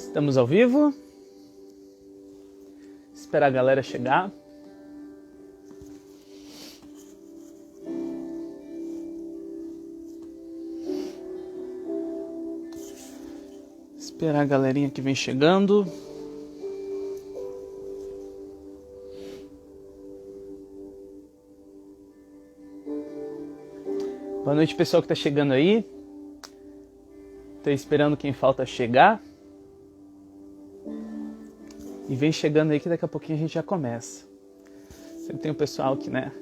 Estamos ao vivo. Esperar a galera chegar. Esperar a galerinha que vem chegando. Boa noite, pessoal que está chegando aí. Estou esperando quem falta chegar. E vem chegando aí que daqui a pouquinho a gente já começa. Sempre tem um pessoal que, né,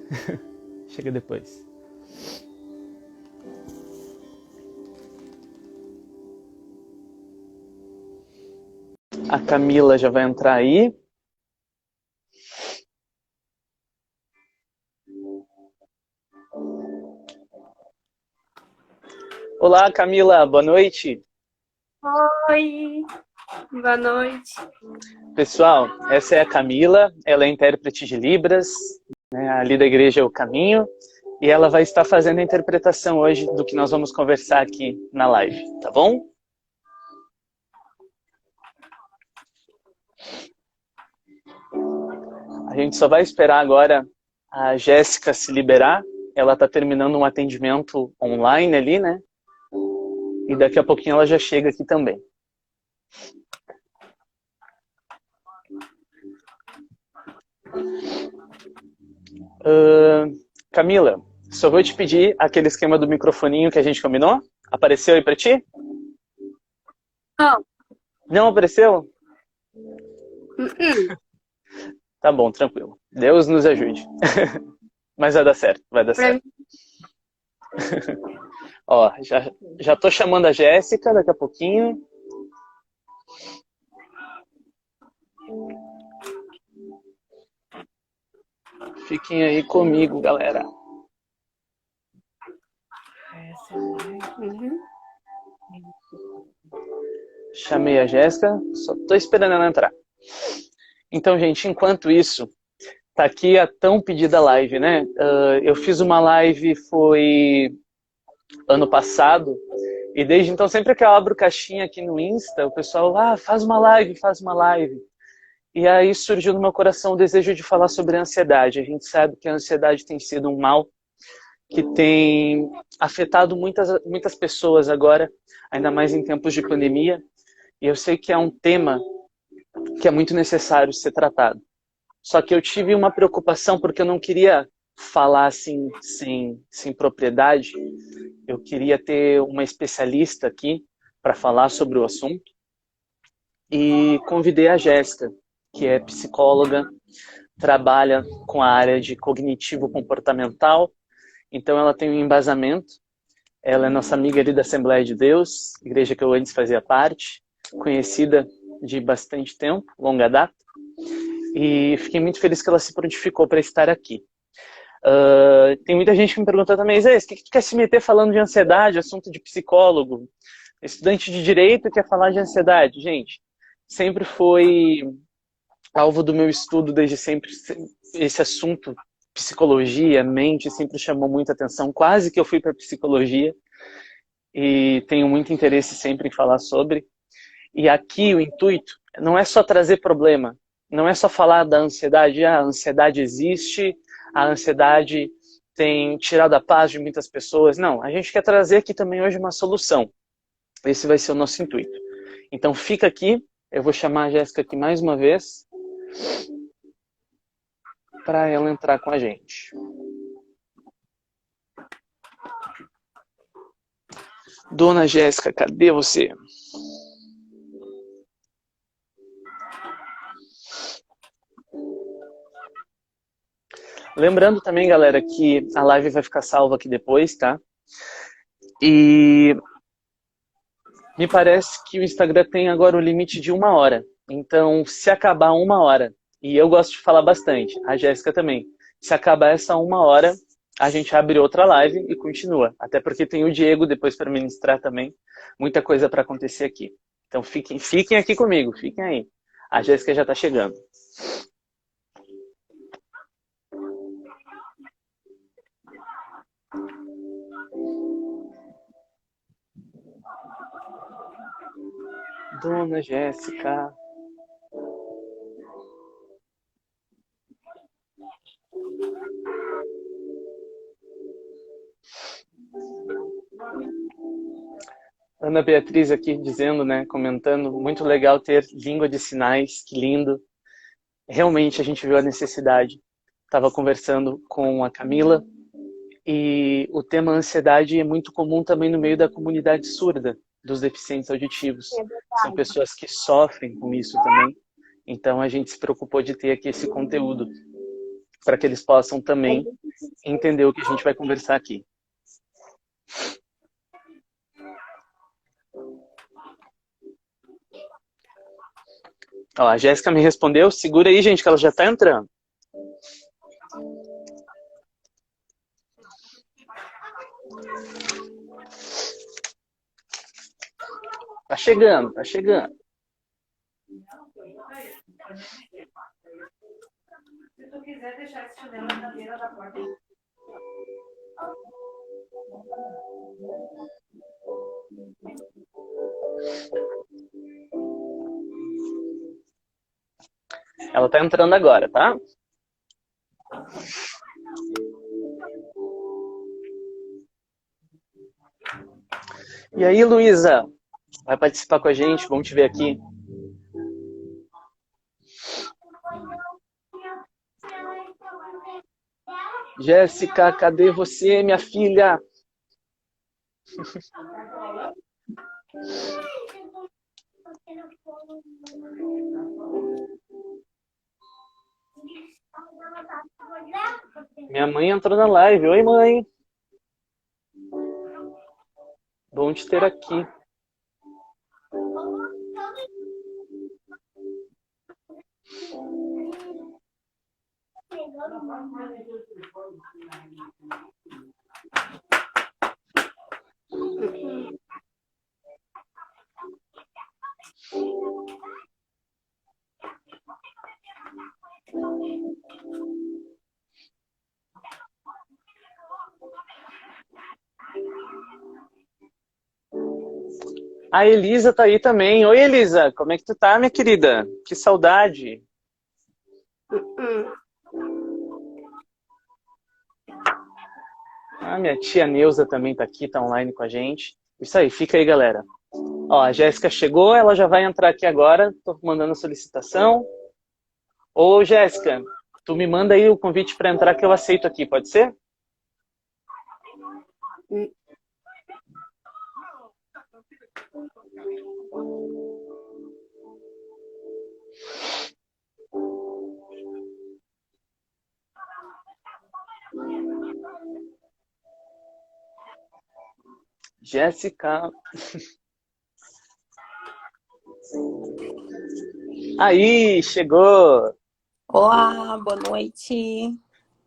chega depois. A Camila já vai entrar aí. Olá, Camila, boa noite. Oi, boa noite. Pessoal, essa é a Camila, ela é intérprete de Libras, né, ali da Igreja O Caminho, e ela vai estar fazendo a interpretação hoje do que nós vamos conversar aqui na live, tá bom? A gente só vai esperar agora a Jéssica se liberar, ela está terminando um atendimento online ali, né? E daqui a pouquinho ela já chega aqui também. Camila, só vou te pedir aquele esquema do microfoninho que a gente combinou. Apareceu aí pra ti? Não. Não apareceu? Uh-uh. Tá bom, tranquilo. Deus nos ajude. Mas vai dar certo, vai dar certo. Ó, já tô chamando a Jéssica daqui a pouquinho. Fiquem aí comigo, galera. Uhum. Chamei a Jéssica, só tô esperando ela entrar. Então, gente, enquanto isso, tá aqui a tão pedida live, né? Eu fiz uma live, foi ano passado, e desde então, sempre que eu abro caixinha aqui no Insta, o pessoal, faz uma live, faz uma live. E aí surgiu no meu coração o desejo de falar sobre a ansiedade. A gente sabe que a ansiedade tem sido um mal que tem afetado muitas pessoas agora, ainda mais em tempos de pandemia. E eu sei que é um tema que é muito necessário ser tratado. Só que eu tive uma preocupação porque eu não queria falar assim sem propriedade. Eu queria ter uma especialista aqui para falar sobre o assunto. E convidei a Jéssica, que é psicóloga, trabalha com a área de cognitivo comportamental. Então ela tem um embasamento. Ela é nossa amiga ali da Assembleia de Deus, igreja que eu antes fazia parte, conhecida de bastante tempo, longa data. E fiquei muito feliz que ela se prontificou para estar aqui. Tem muita gente que me perguntou também, Zé, o que tu quer se meter falando de ansiedade, assunto de psicólogo? Estudante de direito quer falar de ansiedade? Gente, sempre foi alvo do meu estudo desde sempre esse assunto, psicologia, mente, sempre chamou muita atenção. Quase que eu fui para psicologia e tenho muito interesse sempre em falar sobre. E aqui o intuito não é só trazer problema, não é só falar da ansiedade, a ansiedade existe, a ansiedade tem tirado a paz de muitas pessoas. Não, a gente quer trazer aqui também hoje uma solução. Esse vai ser o nosso intuito. Então fica aqui, eu vou chamar a Jéssica aqui mais uma vez para ela entrar com a gente. Dona Jéssica, cadê você? Lembrando também, galera, que a live vai ficar salva aqui depois, tá? E me parece que o Instagram tem agora o limite de 1 hora. Então, se acabar 1 hora, e eu gosto de falar bastante, a Jéssica também, se acabar essa 1 hora, a gente abre outra live e continua. Até porque tem o Diego depois para ministrar também. Muita coisa para acontecer aqui. Então, fiquem aqui comigo, fiquem aí. A Jéssica já está chegando. Dona Jéssica. Ana Beatriz aqui dizendo, né, comentando, muito legal ter língua de sinais, que lindo. Realmente a gente viu a necessidade. Estava conversando com a Camila e o tema ansiedade é muito comum também no meio da comunidade surda, dos deficientes auditivos. São pessoas que sofrem com isso também. Então a gente se preocupou de ter aqui esse conteúdo para que eles possam também entender o que a gente vai conversar aqui. Ó, a Jéssica me respondeu, segura aí, gente, que ela já está entrando. Tá chegando, tá chegando. Se tu quiser deixar esse chinelo na beira da porta. Ela tá entrando agora, tá? E aí, Luísa? Vai participar com a gente? Vamos te ver aqui. Jéssica, cadê você, minha filha? Minha mãe entrou na live. Oi, mãe. Bom te ter aqui. A Elisa tá aí também. Oi, Elisa. Como é que tu tá, minha querida? Que saudade. Ah, minha tia Neuza também tá aqui, tá online com a gente. Isso aí, fica aí, galera. Ó, a Jéssica chegou, ela já vai entrar aqui agora. Tô mandando a solicitação. Ô, Jéssica, tu me manda aí o convite para entrar que eu aceito aqui, pode ser? Jéssica. Aí, chegou. Olá, boa noite.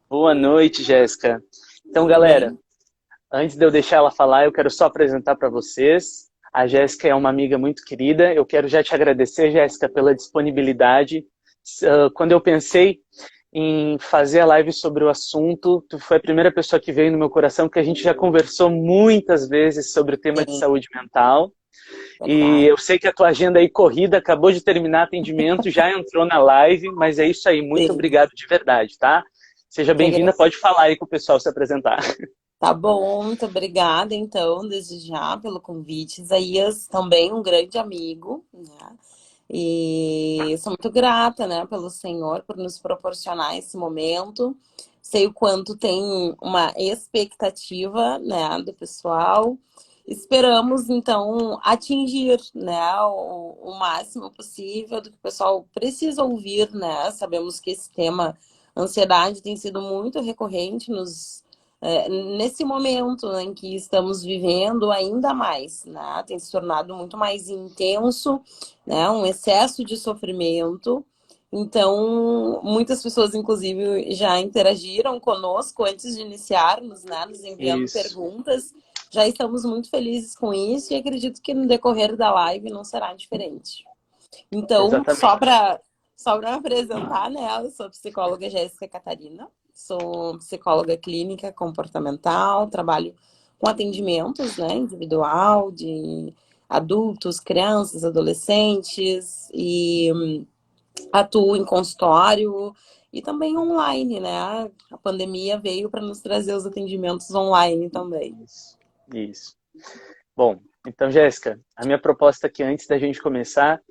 Boa noite, Jéssica. Então, Tudo galera, bem? antes de eu deixar ela falar, eu quero só apresentar para vocês. A Jéssica é uma amiga muito querida. Eu quero já te agradecer, Jéssica, pela disponibilidade. Quando eu pensei em fazer a live sobre o assunto, tu foi a primeira pessoa que veio no meu coração, porque a gente já conversou muitas vezes sobre o tema de Sim, saúde mental. E verdade. eu sei que a tua agenda aí corrida, acabou de terminar atendimento, já entrou na live, mas é isso aí. Muito Sim, obrigado de verdade, tá? Seja que bem-vinda, agradeço. pode falar aí com o pessoal se apresentar. Tá bom, muito obrigada, então, desde já pelo convite. Isaías, também um grande amigo, né? E sou muito grata, né, pelo Senhor por nos proporcionar esse momento. Sei o quanto tem uma expectativa, né, do pessoal. Esperamos, então, atingir, né, o máximo possível do que o pessoal precisa ouvir, né? Sabemos que esse tema, ansiedade, tem sido muito recorrente nesse momento em que estamos vivendo ainda mais, né? Tem se tornado muito mais intenso, né? Um excesso de sofrimento. Então, muitas pessoas, inclusive, já interagiram conosco antes de iniciarmos, né? Nos enviando Isso, perguntas. Já estamos muito felizes com isso e acredito que no decorrer da live não será diferente. Então, exatamente. só para apresentar, né? Eu sou a psicóloga Jéssica Catarina, sou psicóloga clínica comportamental, trabalho com atendimentos, né, individual, de adultos, crianças, adolescentes e atuo em consultório e também online, né? A pandemia veio para nos trazer os atendimentos online também. Isso. Bom, então, Jéssica, a minha proposta aqui antes da gente começar,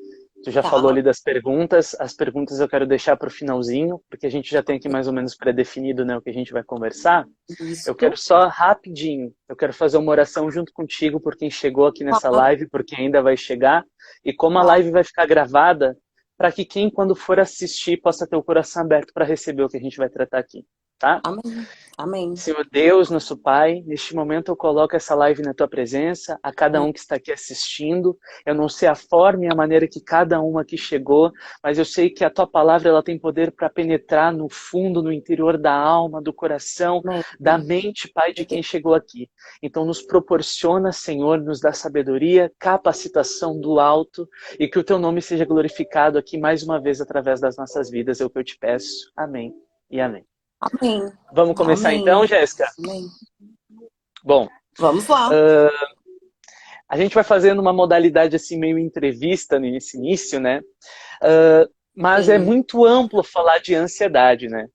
tu já falou ali das perguntas, as perguntas eu quero deixar para o finalzinho, porque a gente já tem aqui mais ou menos pré-definido, né, o que a gente vai conversar. Isso. Eu quero só rapidinho, eu quero fazer uma oração junto contigo por quem chegou aqui nessa live, por quem ainda vai chegar, e como a live vai ficar gravada, para que quem, quando for assistir, possa ter o coração aberto para receber o que a gente vai tratar aqui, tá? Amém. Amém. Senhor Deus, nosso Pai, neste momento eu coloco essa live na Tua presença, a cada um que está aqui assistindo. Eu não sei a forma e a maneira que cada um aqui chegou, mas eu sei que a Tua palavra ela tem poder para penetrar no fundo, no interior da alma, do coração, da mente, Pai, de quem chegou aqui. Então nos proporciona, Senhor, nos dá sabedoria, capacitação do alto e que o Teu nome seja glorificado aqui mais uma vez através das nossas vidas. É o que eu te peço. Amém e amém. Amém. Vamos começar Amém. então, Jéssica? Amém. Bom, vamos lá. A gente vai fazendo uma modalidade assim meio entrevista nesse início, né? Mas Sim. é muito amplo falar de ansiedade, né?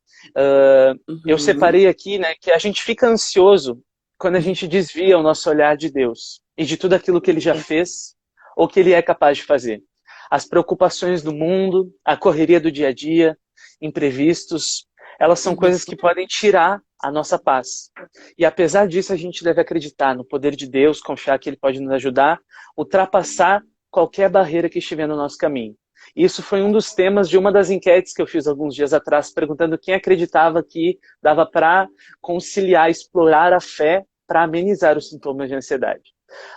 Eu separei aqui, né, que a gente fica ansioso quando a gente desvia o nosso olhar de Deus e de tudo aquilo que Ele já fez ou que Ele é capaz de fazer. As preocupações do mundo, a correria do dia a dia, imprevistos, elas são coisas que podem tirar a nossa paz. E apesar disso, a gente deve acreditar no poder de Deus, confiar que Ele pode nos ajudar, ultrapassar qualquer barreira que estiver no nosso caminho. Isso foi um dos temas de uma das enquetes que eu fiz alguns dias atrás, perguntando quem acreditava que dava para conciliar, explorar a fé para amenizar os sintomas de ansiedade.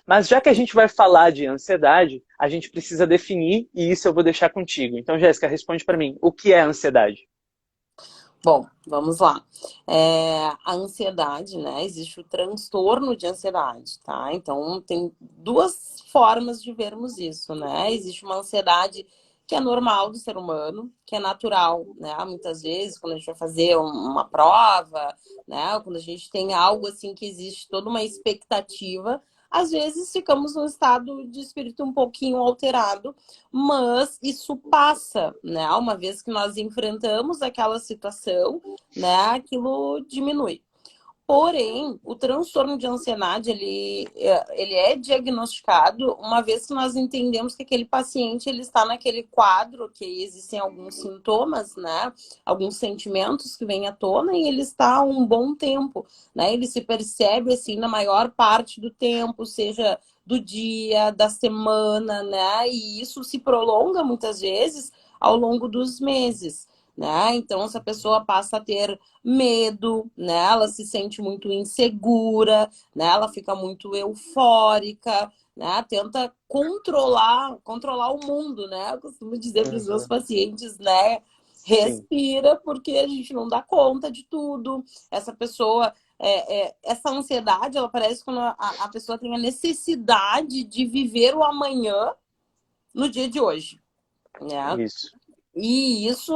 Mas já que a gente vai falar de ansiedade, a gente precisa definir, e isso eu vou deixar contigo. Então, Jéssica, responde para mim, o que é ansiedade? Bom, vamos lá. A ansiedade, né? Existe o transtorno de ansiedade, tá? Então, tem duas formas de vermos isso, né? Existe uma ansiedade que é normal do ser humano, que é natural, né? Muitas vezes, quando a gente vai fazer uma prova, né? Quando a gente tem algo assim que existe toda uma expectativa, às vezes ficamos num estado de espírito um pouquinho alterado, mas isso passa, né? Uma vez que nós enfrentamos aquela situação, né? Aquilo diminui. Porém, o transtorno de ansiedade, ele é diagnosticado uma vez que nós entendemos que aquele paciente ele está naquele quadro, que existem alguns sintomas, né? Alguns sentimentos que vêm à tona e ele está há um bom tempo, né? Ele se percebe assim na maior parte do tempo, seja do dia, da semana, né? E isso se prolonga muitas vezes ao longo dos meses, né? Então, essa pessoa passa a ter medo, né? Ela se sente muito insegura, né? Ela fica muito eufórica, né? Tenta controlar o mundo, né? Eu costumo dizer para os meus pacientes, né? Respira, porque a gente não dá conta de tudo. Essa pessoa, essa ansiedade, ela parece quando a pessoa tem a necessidade de viver o amanhã no dia de hoje, né? Isso. E isso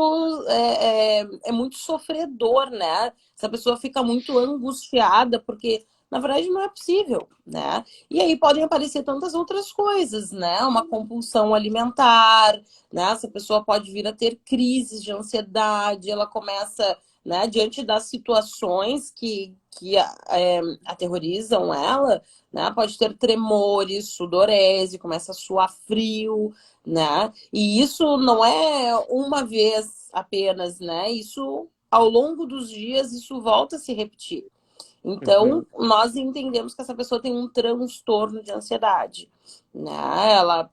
é muito sofredor, né? Essa pessoa fica muito angustiada, porque, na verdade, não é possível, né? E aí podem aparecer tantas outras coisas, né? Uma compulsão alimentar, né? Essa pessoa pode vir a ter crises de ansiedade, ela começa, né, diante das situações que aterrorizam ela, né? Pode ter tremores, sudorese, começa a suar frio, né? E isso não é uma vez apenas, né? Isso, ao longo dos dias, isso volta a se repetir. Então, nós entendemos que essa pessoa tem um transtorno de ansiedade, né? Ela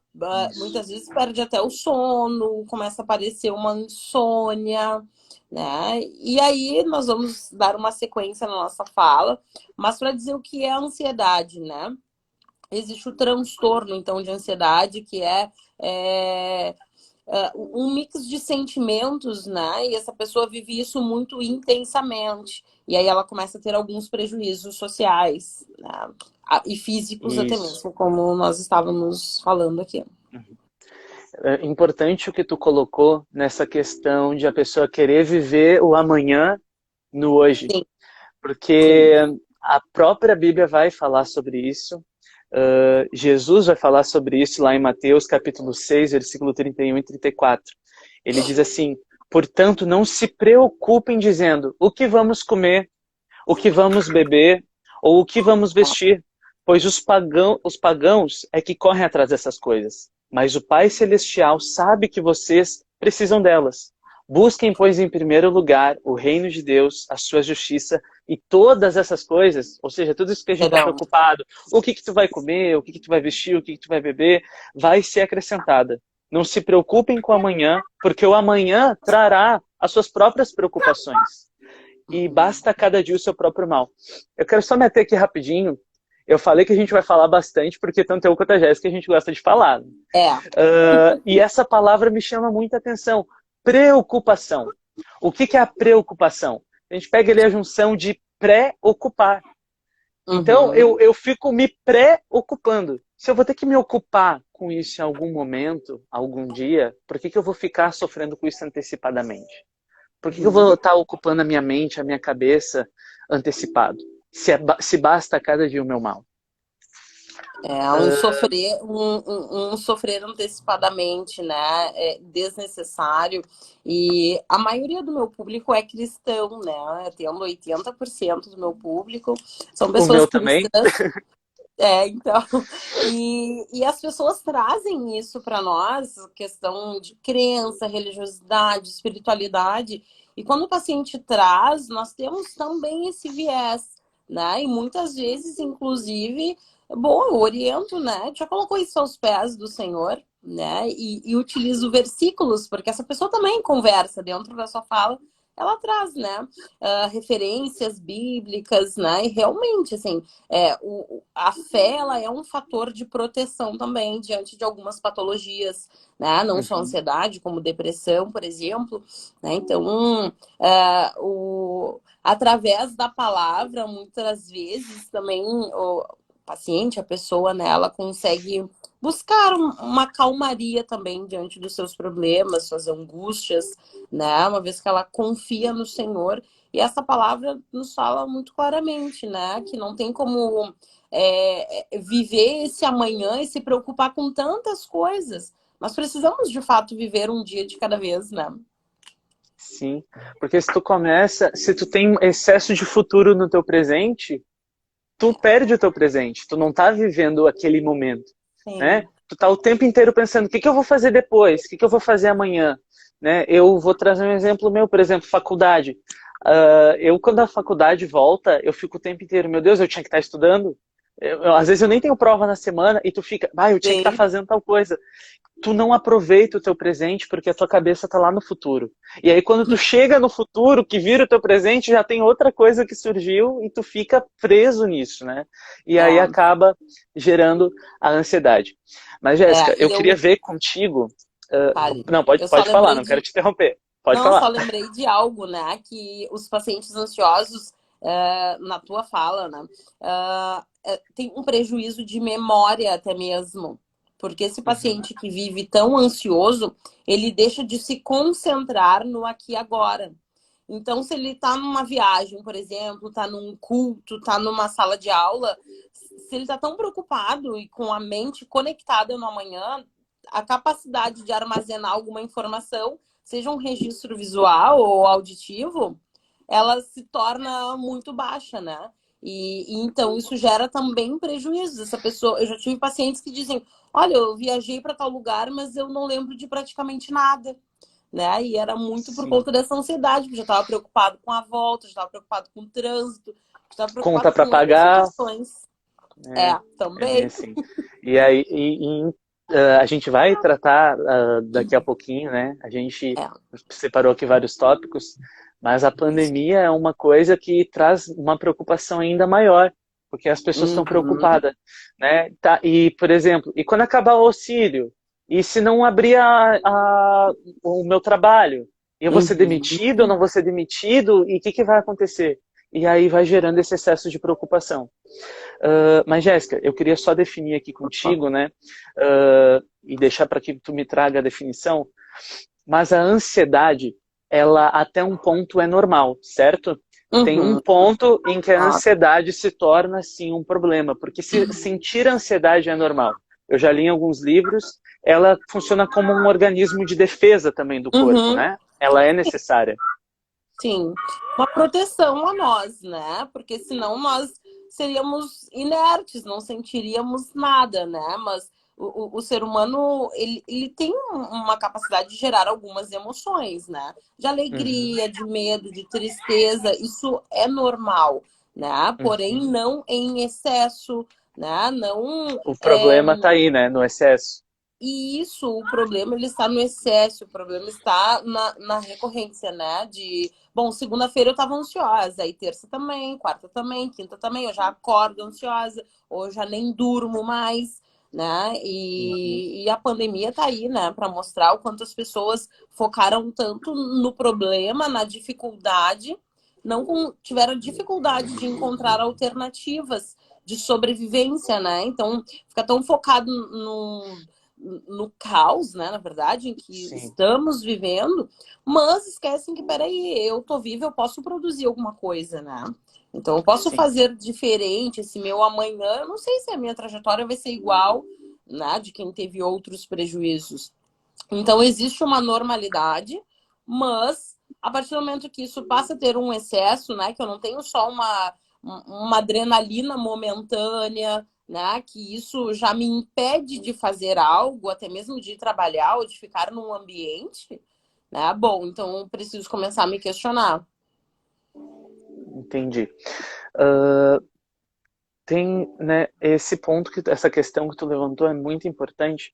muitas vezes perde até o sono, começa a aparecer uma insônia, né? E aí nós vamos dar uma sequência na nossa fala, mas para dizer o que é ansiedade, né? Existe o transtorno, então, de ansiedade, que um mix de sentimentos, né? E essa pessoa vive isso muito intensamente. E aí ela começa a ter alguns prejuízos sociais, né? E físicos até mesmo, como nós estávamos falando aqui. É importante o que tu colocou nessa questão de a pessoa querer viver o amanhã no hoje. Sim. Porque a própria Bíblia vai falar sobre isso. Jesus vai falar sobre isso lá em Mateus capítulo 6, versículo 31 e 34. Ele diz assim: portanto, não se preocupem dizendo o que vamos comer, o que vamos beber ou o que vamos vestir, pois os pagãos é que correm atrás dessas coisas. Mas o Pai Celestial sabe que vocês precisam delas. Busquem, pois, em primeiro lugar o reino de Deus, a sua justiça, e todas essas coisas, ou seja, tudo isso que a gente está preocupado, o que tu vai comer, o que tu vai vestir, o que tu vai beber, vai ser acrescentada. Não se preocupem com o amanhã, porque o amanhã trará as suas próprias preocupações. E basta cada dia o seu próprio mal. Eu quero só meter aqui rapidinho. Eu falei que a gente vai falar bastante, porque tanto eu quanto a Jéssica a gente gosta de falar. E essa palavra me chama muita atenção. Preocupação. O que é a preocupação? A gente pega ali a junção de pré-ocupar. Então, eu fico me preocupando. Se eu vou ter que me ocupar com isso em algum momento, algum dia, por que eu vou ficar sofrendo com isso antecipadamente? Por que eu vou estar ocupando a minha mente, a minha cabeça antecipado? Se basta cada dia o meu mal. Um sofrer antecipadamente, né? É desnecessário. E a maioria do meu público é cristão, né? Tendo 80% do meu público são pessoas cristãs. Então, e as pessoas trazem isso para nós, questão de crença, religiosidade, espiritualidade, e quando o paciente traz, nós temos também esse viés, né? E muitas vezes, inclusive, eu oriento, né? Já colocou isso aos pés do Senhor, né? E utilizo versículos, porque essa pessoa também conversa dentro da sua fala, ela traz, né, referências bíblicas, né, e realmente, assim, a fé, ela é um fator de proteção também diante de algumas patologias, né, não só ansiedade, como depressão, por exemplo, né, então, através da palavra, muitas vezes também o paciente, a pessoa, né, ela consegue buscar uma calmaria também diante dos seus problemas, suas angústias, né? Uma vez que ela confia no Senhor. E essa palavra nos fala muito claramente, né? Que não tem como viver esse amanhã e se preocupar com tantas coisas. Nós precisamos, de fato, viver um dia de cada vez, né? Sim, porque se tu tem excesso de futuro no teu presente, tu perde o teu presente, tu não tá vivendo aquele momento, né? Tu tá o tempo inteiro pensando, o que eu vou fazer depois? O que eu vou fazer amanhã? Né? Eu vou trazer um exemplo meu, por exemplo, faculdade. Quando a faculdade volta, eu fico o tempo inteiro, meu Deus, eu tinha que estar estudando. Às vezes eu nem tenho prova na semana e tu fica, eu tinha que estar fazendo tal coisa. Tu não aproveita o teu presente porque a tua cabeça tá lá no futuro. E aí quando tu chega no futuro, que vira o teu presente, já tem outra coisa que surgiu e tu fica preso nisso, né? E aí acaba gerando a ansiedade. Mas, Jéssica, eu queria ver contigo... não, pode falar, não quero te interromper. Pode falar. Só lembrei de algo, né? Que os pacientes ansiosos, na tua fala, né? Tem um prejuízo de memória até mesmo. Porque esse paciente que vive tão ansioso, ele deixa de se concentrar no aqui e agora. Então, se ele está numa viagem, por exemplo, está num culto, está numa sala de aula, se ele está tão preocupado e com a mente conectada no amanhã, a capacidade de armazenar alguma informação, seja um registro visual ou auditivo, ela se torna muito baixa, né? E então isso gera também prejuízos. Essa pessoa, eu já tive pacientes que dizem, olha, eu viajei para tal lugar, mas eu não lembro de praticamente nada, né? E era muito por conta dessa ansiedade, porque já estava preocupado com a volta, já estava preocupado com o trânsito, já estava preocupado conta para com pagar. outras situações. Também. Assim. E aí a gente vai tratar daqui a pouquinho, né? A gente separou aqui vários tópicos, mas a pandemia é uma coisa que traz uma preocupação ainda maior, porque as pessoas estão preocupadas, né? E, por exemplo, e quando acabar o auxílio? E se não abrir o meu trabalho? Eu vou ser demitido ou não vou ser demitido? E o que vai acontecer? E aí vai gerando esse excesso de preocupação. Mas, Jéssica, eu queria só definir aqui contigo, né? E deixar para que tu me traga a definição. Mas a ansiedade, ela até um ponto é normal, certo? tem um Uhum. ponto em que a Ah, ansiedade se torna, sim, um problema, porque se sentir ansiedade é normal. Eu já li em alguns livros, ela funciona como um organismo de defesa também do corpo, uhum. né? Ela é necessária. Sim, uma proteção a nós, né? Porque senão nós seríamos inertes, não sentiríamos nada, né? Mas o ser humano, ele tem uma capacidade de gerar algumas emoções, né? De Uhum, alegria, de medo, de tristeza, isso é normal, né? Porém, uhum. não em excesso, né? Não O problema está aí, né? No excesso. e isso, o problema ele está no excesso, o problema está na recorrência, né? De, bom, segunda-feira eu estava ansiosa, aí terça também, quarta também, quinta também, eu já acordo ansiosa, ou eu já nem durmo mais, né? Uhum. E a pandemia tá aí, né? Para mostrar o quanto as pessoas focaram tanto no problema, na dificuldade, tiveram dificuldade de encontrar alternativas de sobrevivência, né? Então, fica tão focado no caos, né, na verdade, em que Sim, estamos vivendo, mas esquecem que, peraí, eu tô viva, eu posso produzir alguma coisa, né? Então, eu posso sim. fazer diferente esse meu amanhã. Eu não sei se a minha trajetória vai ser igual, né, de quem teve outros prejuízos. Então, existe uma normalidade, mas a partir do momento que isso passa a ter um excesso, né, que eu não tenho só uma adrenalina momentânea, né, que isso já me impede de fazer algo, até mesmo de trabalhar ou de ficar num ambiente, né? Bom, então eu preciso começar a me questionar. Entendi. Ah, tem, né, esse ponto, essa questão que tu levantou é muito importante,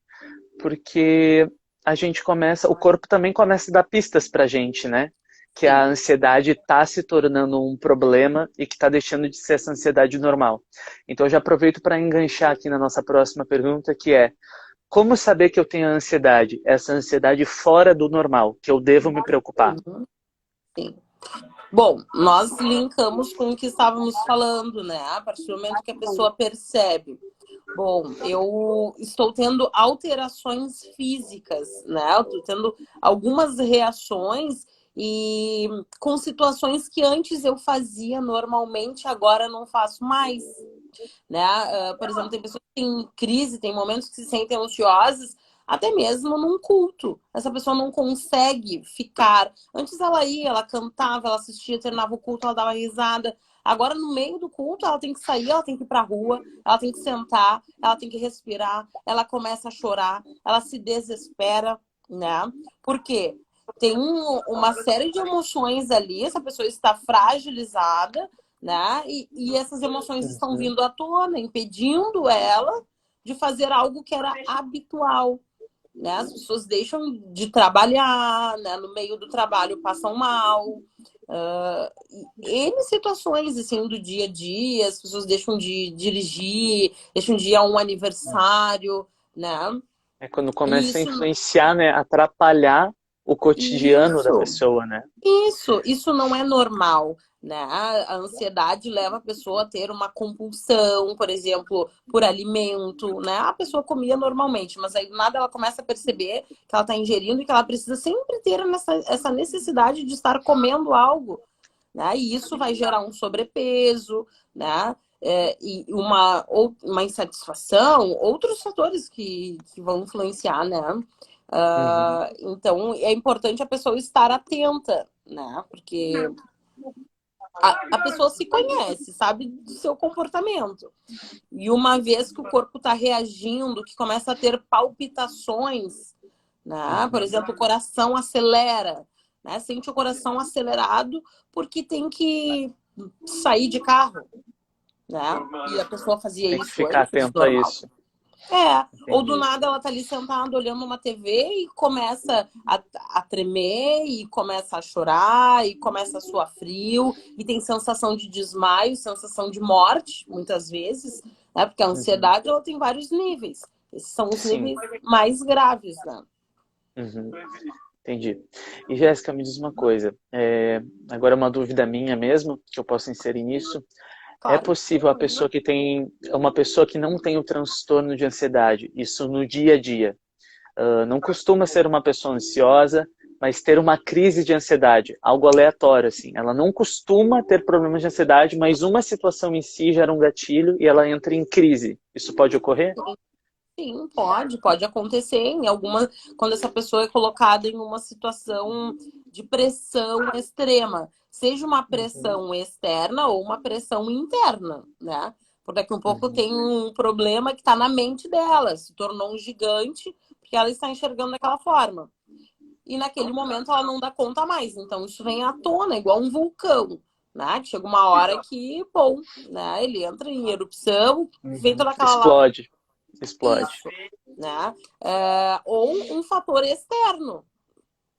porque a gente começa, o corpo também começa a dar pistas pra gente, né? Que a Sim. ansiedade está se tornando um problema e que está deixando de ser essa ansiedade normal. Então eu já aproveito para enganchar aqui na nossa próxima pergunta, que é: como saber que eu tenho ansiedade? Essa ansiedade fora do normal, que eu devo me preocupar. Uhum, sim. Bom, nós linkamos com o que estávamos falando, né? A partir do momento que a pessoa percebe, bom, eu estou tendo alterações físicas, né? Eu estou tendo algumas reações e com situações que antes eu fazia normalmente, agora não faço mais, né? Por exemplo, tem pessoas que têm crise, tem momentos que se sentem ansiosas, até mesmo num culto. Essa pessoa não consegue ficar. Antes ela ia, ela cantava, ela assistia, terminava o culto, ela dava risada. Agora, no meio do culto, ela tem que sair, ela tem que ir pra rua, ela tem que sentar, ela tem que respirar, ela começa a chorar, ela se desespera, né? Por quê? Tem uma série de emoções ali, essa pessoa está fragilizada, né? E essas emoções estão Uhum, vindo à tona, impedindo ela de fazer algo que era habitual, né? As pessoas deixam de trabalhar, né? No meio do trabalho passam mal, N situações assim do dia a dia, as pessoas deixam de dirigir, deixam de ir a um aniversário, né? é quando E começa a isso, influenciar, né, atrapalhar o cotidiano da isso pessoa, né? Isso não é normal, né? A ansiedade leva a pessoa a ter uma compulsão, por exemplo, por alimento, né? A pessoa comia normalmente, mas aí do nada ela começa a perceber que ela está ingerindo e que ela precisa sempre ter essa necessidade de estar comendo algo, né? E isso vai gerar um sobrepeso, né? E uma insatisfação, outros fatores que vão influenciar, né? Uhum, Então é importante a pessoa estar atenta, né? Porque a pessoa se conhece, sabe do seu comportamento. E uma vez que o corpo está reagindo, que começa a ter palpitações, né? Por uhum, exemplo, o coração acelera, né? Sente o coração acelerado porque tem que sair de carro, né? E a pessoa fazia tem que isso ficar antes, atento a normal. isso. Ou do Entendi. nada ela tá ali sentada olhando uma TV e começa a tremer, e começa a chorar, e começa a suar frio, e tem sensação de desmaio, sensação de morte, muitas vezes, né? Porque a Uhum, ansiedade ela tem vários níveis. Esses são os sim. níveis mais graves, né? Uhum, entendi. E Jéssica, me diz uma coisa. Agora uma dúvida minha mesmo, que eu posso inserir nisso. É Claro. possível a pessoa que tem, uma pessoa que não tem o transtorno de ansiedade, isso no dia a dia, não costuma ser uma pessoa ansiosa, mas ter uma crise de ansiedade, algo aleatório, assim. Ela não costuma ter problemas de ansiedade, mas uma situação em si gera um gatilho e ela entra em crise. Isso pode ocorrer? Sim, pode acontecer em alguma, quando essa pessoa é colocada em uma situação de pressão extrema, seja uma Uhum, pressão externa ou uma pressão interna, né? Porque daqui a um pouco uhum, tem um problema que está na mente dela, se tornou um gigante, porque ela está enxergando daquela forma. E naquele momento ela não dá conta mais. Então isso vem à tona, igual um vulcão, né? Que chega uma hora que, bom, né? Ele entra em erupção, vem uhum. toda aquela Explode, explode. isso, né? Ou um fator externo.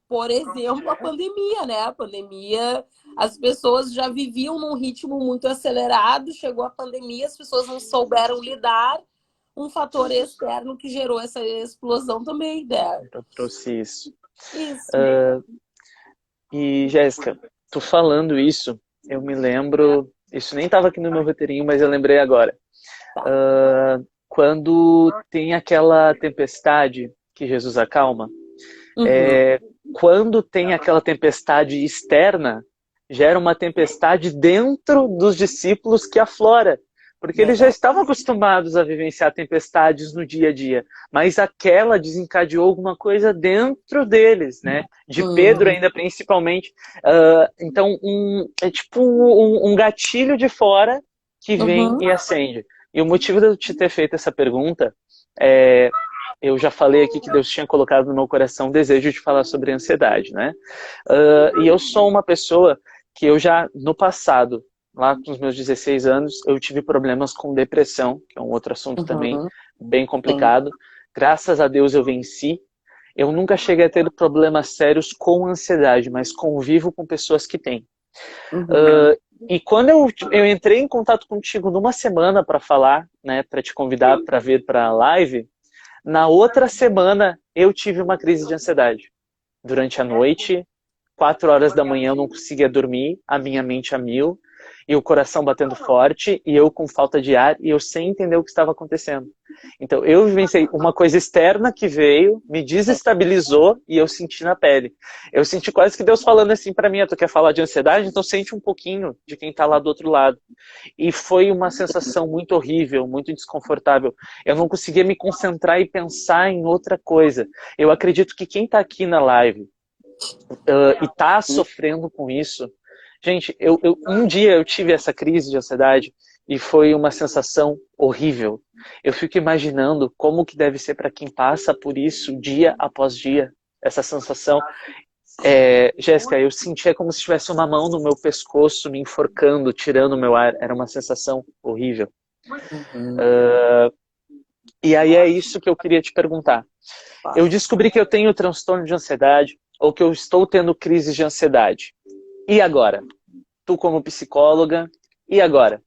Por exemplo, a pandemia, né? A pandemia, as pessoas já viviam num ritmo muito acelerado, chegou a pandemia, as pessoas não souberam lidar. Um fator externo que gerou essa explosão também, né? Eu trouxe isso. Isso. E, Jéssica, tu falando isso, eu me lembro, isso nem estava aqui no meu roteirinho, mas eu lembrei agora. Tá. Quando tem aquela tempestade que Jesus acalma, Uhum. é, quando tem aquela tempestade externa, gera uma tempestade dentro dos discípulos que aflora. Porque eles já Verdade. estavam acostumados a vivenciar tempestades no dia a dia, mas aquela desencadeou alguma coisa dentro deles, né? De Pedro Uhum. ainda principalmente. Então, é tipo um gatilho de fora que vem Uhum. e acende. E o motivo de eu te ter feito essa pergunta é eu já falei aqui que Deus tinha colocado no meu coração o desejo de falar sobre ansiedade, né? E eu sou uma pessoa que eu já, no passado, lá com os meus 16 anos, eu tive problemas com depressão, que é um outro assunto também Uhum. bem Sim. complicado. Graças a Deus eu venci. Eu nunca cheguei a ter problemas sérios com ansiedade, mas convivo com pessoas que têm. Uhum. E quando eu entrei em contato contigo numa semana para falar, né, para te convidar para vir para a live, na outra semana, eu tive uma crise de ansiedade. Durante a noite, 4 horas da manhã eu não conseguia dormir, a minha mente a mil, e o coração batendo forte, e eu com falta de ar, e eu sem entender o que estava acontecendo. Então, eu vivenciei uma coisa externa que veio, me desestabilizou, e eu senti na pele. Eu senti quase que Deus falando assim para mim, tu quer falar de ansiedade? Então sente um pouquinho de quem está lá do outro lado. E foi uma sensação muito horrível, muito desconfortável. Eu não conseguia me concentrar e pensar em outra coisa. Eu acredito que quem está aqui na live e está sofrendo com isso, gente, um dia eu tive essa crise de ansiedade e foi uma sensação horrível. Eu fico imaginando como que deve ser para quem passa por isso dia após dia, essa sensação. Jéssica, eu sentia como se tivesse uma mão no meu pescoço me enforcando, tirando o meu ar. Era uma sensação horrível. Uhum. E aí é isso que eu queria te perguntar. Eu descobri que eu tenho transtorno de ansiedade ou que eu estou tendo crises de ansiedade. E agora? Tu como psicóloga, e agora?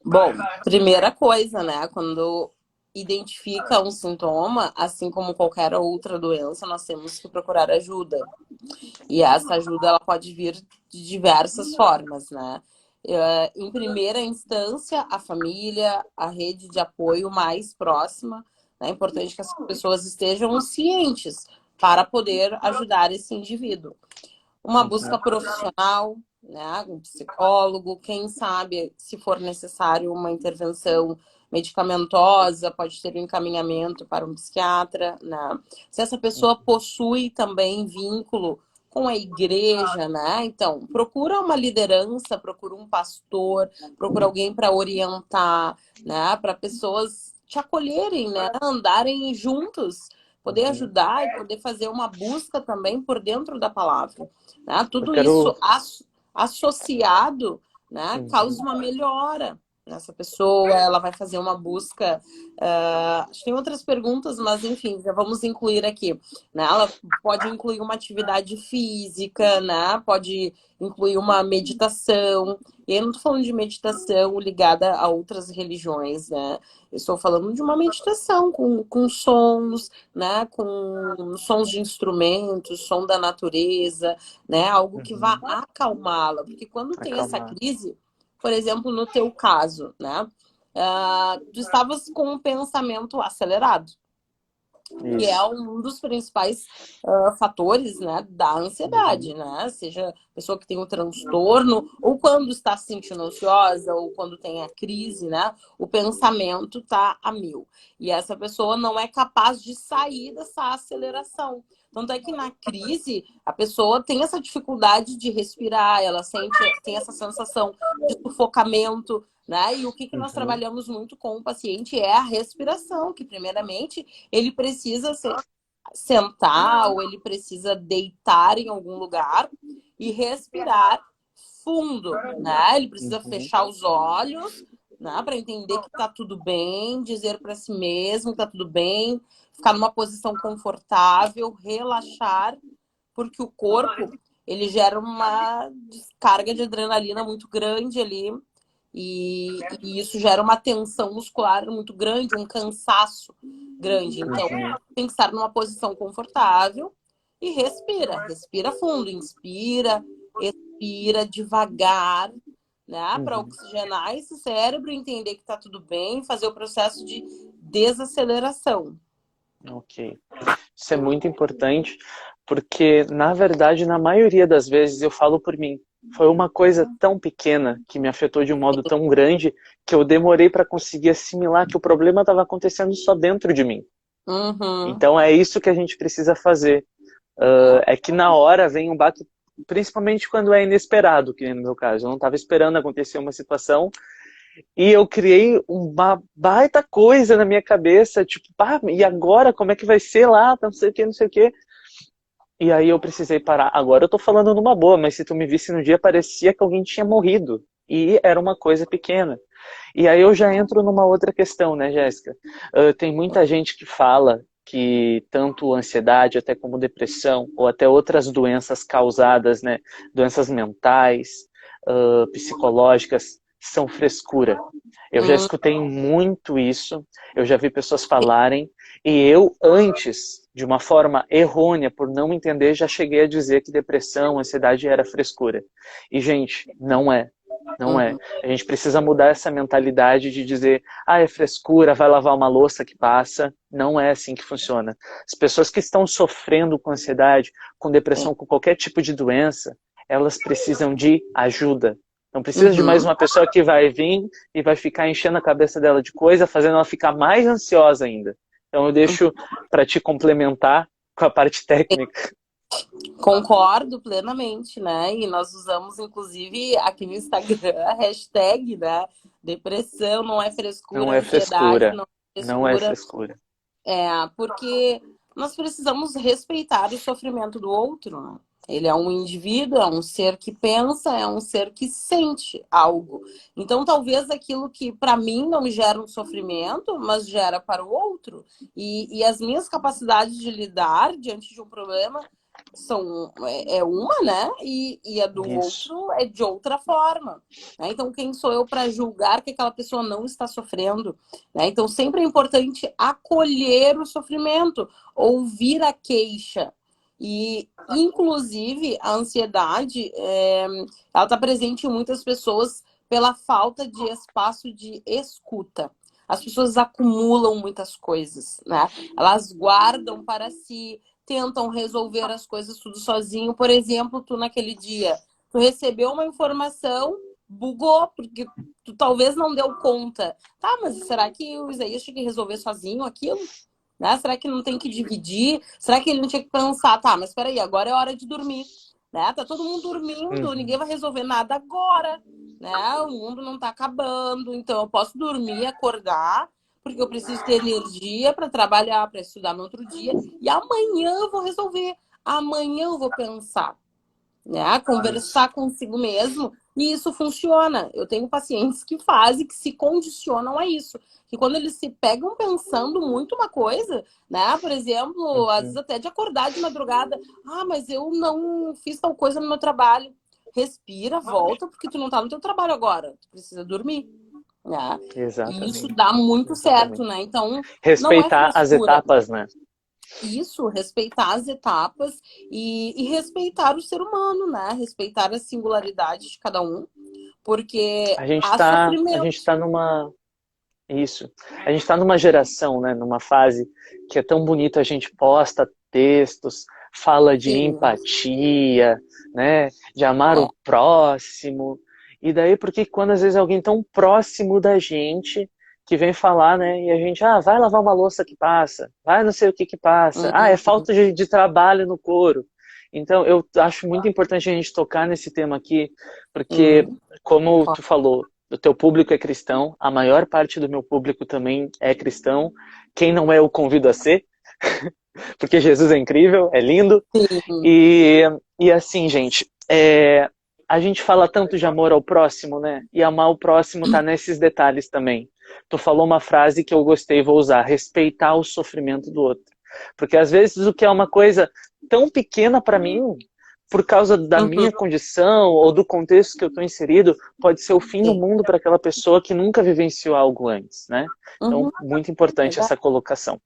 Bom, primeira coisa, né? Quando identifica um sintoma, assim como qualquer outra doença, nós temos que procurar ajuda. E essa ajuda ela pode vir de diversas formas, né? Em primeira instância, a família, a rede de apoio mais próxima. É importante que as pessoas estejam cientes para poder ajudar esse indivíduo. Uma busca Uhum, profissional, né? Um psicólogo, quem sabe, se for necessário uma intervenção medicamentosa, pode ter um encaminhamento para um psiquiatra, né? Se essa pessoa possui também vínculo com a igreja, né? Então, procura uma liderança, procura um pastor, procura alguém para orientar, né? Para pessoas te acolherem, né? Andarem juntos, poder uhum. ajudar e poder fazer uma busca também por dentro da palavra. Né? Eu Tudo quero. isso associado, né, causa Uhum, uma melhora nessa pessoa, ela vai fazer uma busca. Acho que tem outras perguntas, mas enfim, já vamos incluir aqui. Né? Ela pode incluir uma atividade física, né? Pode incluir uma meditação. E eu não estou falando de meditação ligada a outras religiões, né? Eu estou falando de uma meditação com sons, né? Com sons de instrumentos, som da natureza, né? Algo que vá uhum. acalmá-la, porque quando tem essa Acalmar. crise, por exemplo, no teu caso, né? Tu estavas com um pensamento acelerado, que é Isso. um dos principais fatores, né, da ansiedade, né? Seja a pessoa que tem um transtorno, ou quando está se sentindo ansiosa, ou quando tem a crise, né? O pensamento tá a mil. E essa pessoa não é capaz de sair dessa aceleração. Tanto é que na crise, a pessoa tem essa dificuldade de respirar, ela tem essa sensação de sufocamento, né? E o que nós Uhum. trabalhamos muito com o paciente é a respiração, que primeiramente ele precisa sentar ou ele precisa deitar em algum lugar e respirar fundo, né? Ele precisa Uhum. fechar os olhos, né, para entender que tá tudo bem, dizer para si mesmo que tá tudo bem, ficar numa posição confortável, relaxar, porque o corpo ele gera uma descarga de adrenalina muito grande ali e isso gera uma tensão muscular muito grande, um cansaço grande. Então, Uhum. tem que estar numa posição confortável e respira fundo, inspira, expira devagar, né, para Uhum. oxigenar esse cérebro, entender que está tudo bem, fazer o processo de desaceleração. Ok. Isso é muito importante, porque, na verdade, na maioria das vezes, eu falo por mim, foi uma coisa tão pequena que me afetou de um modo tão grande que eu demorei para conseguir assimilar que o problema estava acontecendo só dentro de mim. Uhum. Então é isso que a gente precisa fazer. É que na hora vem um baque, principalmente quando é inesperado, que no meu caso. Eu não estava esperando acontecer uma situação e eu criei uma baita coisa na minha cabeça, tipo, pá, e agora como é que vai ser lá, não sei o que, não sei o que. E aí eu precisei parar. Agora eu tô falando numa boa, mas se tu me visse no dia, parecia que alguém tinha morrido. E era uma coisa pequena. E aí eu já entro numa outra questão, né, Jéssica? Tem muita gente que fala que tanto ansiedade, até como depressão, ou até outras doenças causadas, né, doenças mentais, psicológicas, são frescura. Eu já Uhum. escutei muito isso, eu já vi pessoas falarem, e eu, antes, de uma forma errônea, por não entender, já cheguei a dizer que depressão, ansiedade era frescura. E, gente, não é. Não é. Uhum. A gente precisa mudar essa mentalidade de dizer, ah, é frescura, vai lavar uma louça que passa. Não é assim que funciona. As pessoas que estão sofrendo com ansiedade, com depressão, com qualquer tipo de doença, elas precisam de ajuda. Não precisa de mais Uhum. uma pessoa que vai vir e vai ficar enchendo a cabeça dela de coisa, fazendo ela ficar mais ansiosa ainda. Então eu deixo para te complementar com a parte técnica. Concordo plenamente, né? E nós usamos, inclusive, aqui no Instagram, a hashtag, né? Depressão não é frescura, Não é ansiedade frescura. não é Não é frescura. frescura. Porque nós precisamos respeitar o sofrimento do outro, né? Ele é um indivíduo, é um ser que pensa, é um ser que sente algo. Então, talvez aquilo que para mim não gera um sofrimento, mas gera para o outro. E as minhas capacidades de lidar diante de um problema é uma, né? E a do Isso. outro é de outra forma. Né? Então, quem sou eu para julgar que aquela pessoa não está sofrendo? Né? Então, sempre é importante acolher o sofrimento, ouvir a queixa. E, inclusive, a ansiedade, ela está presente em muitas pessoas pela falta de espaço de escuta. As pessoas acumulam muitas coisas, né? Elas guardam para si, tentam resolver as coisas tudo sozinho. Por exemplo, tu naquele dia, tu recebeu uma informação, bugou, porque tu talvez não deu conta. Tá, mas será que o Isaías tinha que resolver sozinho aquilo? Né? Será que não tem que dividir? Será que ele não tinha que pensar, tá, mas peraí, agora é hora de dormir. Né? Tá todo mundo dormindo, ninguém Uhum. vai resolver nada agora. Né? O mundo não tá acabando, então eu posso dormir, acordar, porque eu preciso ter energia para trabalhar, para estudar no outro dia, e amanhã eu vou resolver. Amanhã eu vou pensar, né? Isso. Conversar consigo mesmo. E isso funciona. Eu tenho pacientes que fazem, que se condicionam a isso. Que quando eles se pegam pensando muito uma coisa, né? Por exemplo, às vezes Uhum. até de acordar de madrugada. Ah, mas eu não fiz tal coisa no meu trabalho. Respira, volta, porque tu não tá no teu trabalho agora. Tu precisa dormir, né? E isso Exatamente. dá muito certo, Exatamente. né? Então, não é Respeitar as frescura. etapas, né? Isso, respeitar as etapas e respeitar o ser humano, né? Respeitar a singularidade de cada um, porque há A gente sofrimento. tá numa. Isso. A gente está numa geração, né, numa fase que é tão bonito, a gente posta textos, fala de Sim, empatia, né, de amar é. o próximo. E daí, porque quando às vezes é alguém tão próximo da gente que vem falar, né, e a gente, vai lavar uma louça que passa, vai não sei o que que passa, é Uhum, falta de trabalho no couro. Então, eu acho muito importante a gente tocar nesse tema aqui, porque, uhum, como tu concordo. falou, o teu público é cristão, a maior parte do meu público também é cristão. Quem não é, eu convido a ser, porque Jesus é incrível, é lindo. Sim, E assim, gente, a gente fala tanto de amor ao próximo, né? E amar o próximo tá nesses detalhes também. Tu falou uma frase que eu gostei e vou usar: respeitar o sofrimento do outro. Porque às vezes o que é uma coisa tão pequena para mim, por causa da uhum, minha condição ou do contexto que eu estou inserido, pode ser o fim do sim, mundo para aquela pessoa que nunca vivenciou algo antes, né? uhum, Então, muito importante verdade. essa colocação.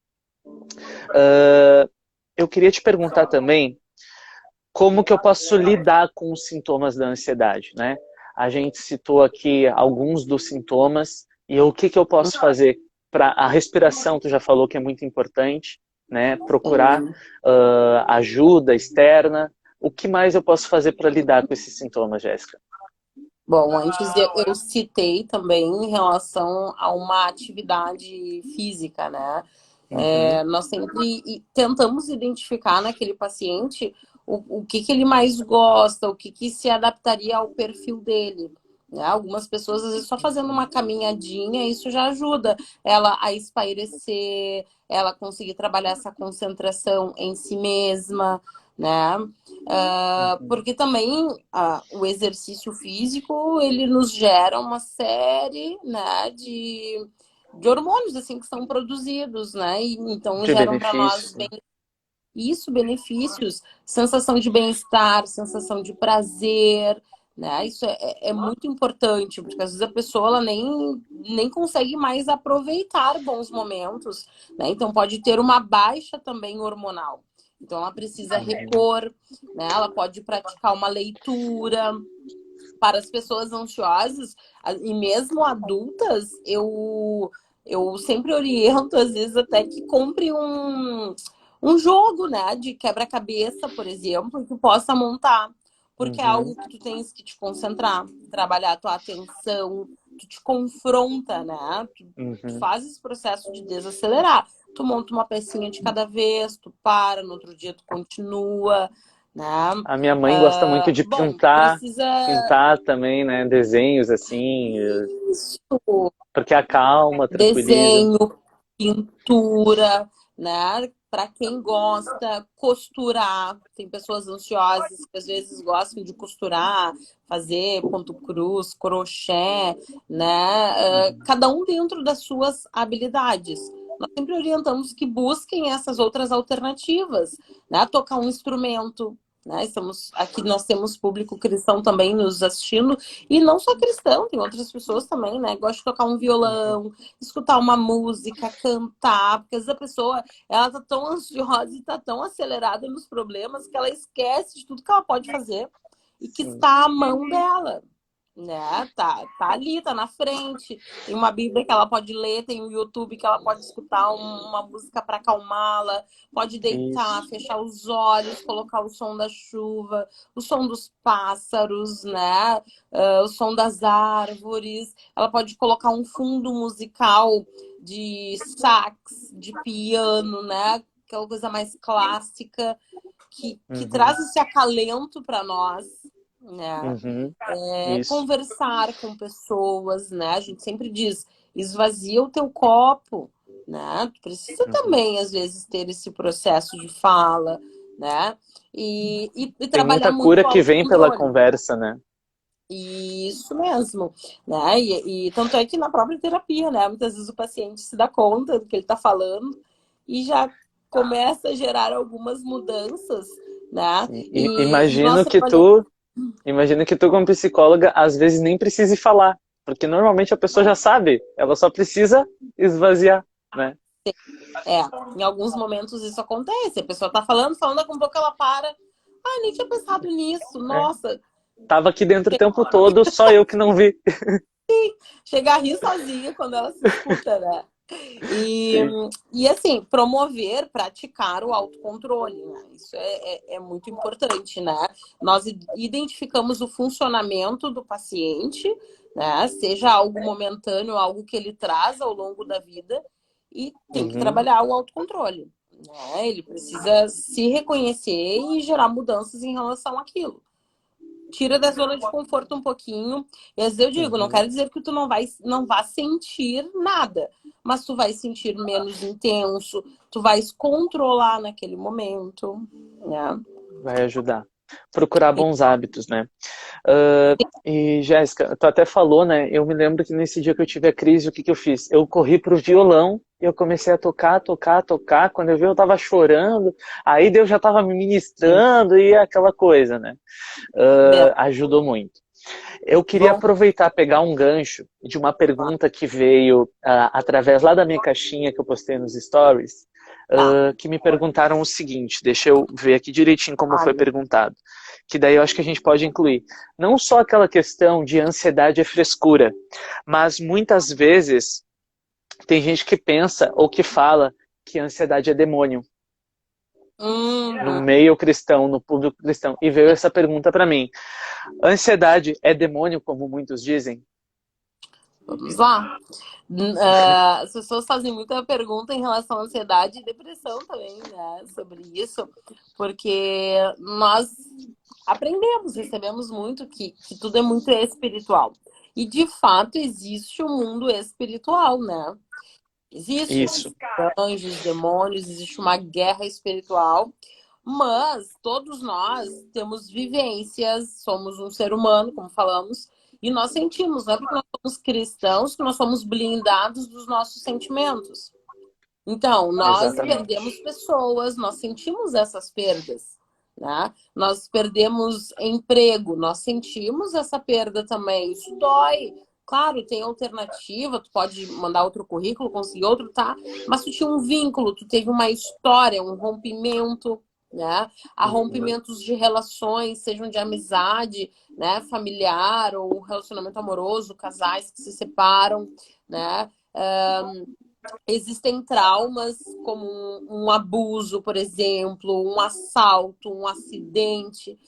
Eu queria te perguntar também como que eu posso lidar com os sintomas da ansiedade, né? A gente citou aqui alguns dos sintomas e o que que eu posso fazer para a respiração, tu já falou que é muito importante, né? Procurar Sim. ajuda externa. O que mais eu posso fazer para lidar com esses sintomas, Jéssica? Bom, antes eu citei também em relação a uma atividade física, né? Uhum, Nós sempre tentamos identificar naquele paciente o que que ele mais gosta, o que que se adaptaria ao perfil dele. Né? Algumas pessoas, às vezes, só fazendo uma caminhadinha, isso já ajuda ela a espairecer, ela conseguir trabalhar essa concentração em si mesma, né? uhum, Porque também o exercício físico ele nos gera uma série, né, de hormônios assim que são produzidos, né? E, então de geram para nós benefícios, né? benefícios, sensação de bem-estar, sensação de prazer, né? Isso é muito importante, porque às vezes a pessoa ela nem consegue mais aproveitar bons momentos, né? Então pode ter uma baixa também hormonal. Então ela precisa Uhum, repor, né? Ela pode praticar uma leitura. Para as pessoas ansiosas e mesmo adultas, eu sempre oriento, às vezes, até que compre um jogo, né, de quebra-cabeça, por exemplo, que possa montar. Porque é uhum, algo que tu tens que te concentrar, trabalhar a tua atenção, tu te confronta, né? Tu uhum. faz esse processo de desacelerar. Tu monta uma pecinha de cada vez, tu para, no outro dia tu continua, né? A minha mãe gosta muito de Bom, pintar, precisa pintar também, né? Desenhos assim, isso, porque acalma, tranquiliza. desenho, pintura, né? Para quem gosta, costurar. Tem pessoas ansiosas que às vezes gostam de costurar, fazer ponto cruz, crochê, né? Uhum. Cada um dentro das suas habilidades. Nós sempre orientamos que busquem essas outras alternativas, né? Tocar um instrumento, né? Estamos aqui, nós temos público cristão também nos assistindo, e não só cristão, tem outras pessoas também, né? Gosta de tocar um Uhum. violão, escutar uma música, cantar, porque às vezes a pessoa ela tá tão ansiosa e tá tão acelerada nos problemas que ela esquece de tudo que ela pode fazer e que Sim. está à mão dela, né? Tá ali, tá na frente. Tem uma Bíblia que ela pode ler, tem o YouTube que ela pode escutar uma música para acalmá-la, pode deitar, Isso. fechar os olhos, colocar o som da chuva, o som dos pássaros, né? O som das árvores. Ela pode colocar um fundo musical de sax, de piano, né? Aquela coisa mais clássica que Uhum. traz esse acalento para nós, né? Uhum. Isso. Conversar com pessoas, né? A gente sempre diz, esvazia o teu copo, né? Tu precisa Uhum. também, às vezes, ter esse processo de fala, né? E Tem trabalhar muita cura muito o que vem pela autocontrole. conversa, né? Isso mesmo, né? E tanto é que na própria terapia, né? Muitas vezes o paciente se dá conta do que ele está falando e já começa a gerar algumas mudanças, né? Sim. E nós trabalhamos. Imagino que tu como psicóloga às vezes nem precise falar, porque normalmente a pessoa já sabe, ela só precisa esvaziar, né? É, em alguns momentos isso acontece. A pessoa tá falando, daqui a pouco ela para. Ah, nem tinha pensado nisso. É. Nossa, Tava aqui dentro o tempo todo, só eu que não vi. Chega a rir sozinha quando ela se escuta, né? E assim, promover, praticar o autocontrole, né? Isso é muito importante, né? Nós identificamos o funcionamento do paciente, né? Seja algo momentâneo, algo que ele traz ao longo da vida, e tem que Uhum. trabalhar o autocontrole, né? Ele precisa se reconhecer e gerar mudanças em relação àquilo. Tira da zona de conforto um pouquinho. E às vezes eu digo, não quero dizer que tu não vai sentir nada, mas tu vai sentir menos intenso, tu vai se controlar naquele momento, né? Vai ajudar. Procurar E- bons hábitos, né? E, Jéssica, tu até falou, né? Eu me lembro que nesse dia que eu tive a crise, o que eu fiz? Eu corri pro violão e eu comecei a tocar, tocar, tocar. Quando eu vi, eu tava chorando. Aí Deus já tava me ministrando e aquela coisa, né? Ajudou muito. Eu queria Bom, aproveitar, pegar um gancho de uma pergunta que veio através lá da minha caixinha que eu postei nos stories, tá. que me perguntaram o seguinte, deixa eu ver aqui direitinho como foi Vale. perguntado, que daí eu acho que a gente pode incluir. Não só aquela questão de ansiedade e frescura, mas muitas vezes tem gente que pensa ou que fala que a ansiedade é demônio no Uhum. meio cristão, no público cristão. E veio essa pergunta para mim. Ansiedade é demônio, como muitos dizem? Vamos lá. As pessoas fazem muita pergunta em relação à ansiedade e depressão também, né? Sobre isso, porque nós aprendemos, recebemos muito que tudo é muito espiritual. E de fato existe um mundo espiritual, né? Existe Isso. esses anjos, demônios, existe uma guerra espiritual, mas todos nós temos vivências, somos um ser humano, como falamos, e nós sentimos, não é porque nós somos cristãos que nós somos blindados dos nossos sentimentos. Então, nós perdemos Exatamente. pessoas, nós sentimos essas perdas, né? Nós perdemos emprego, nós sentimos essa perda também. Isso dói. Claro, tem alternativa, tu pode mandar outro currículo, conseguir outro, tá? Mas tu tinha um vínculo, tu teve uma história, um rompimento, né? Há Uhum. rompimentos de relações, sejam de amizade, né, familiar ou relacionamento amoroso, casais que se separam, né? Existem traumas como um abuso, por exemplo, um assalto, um acidente,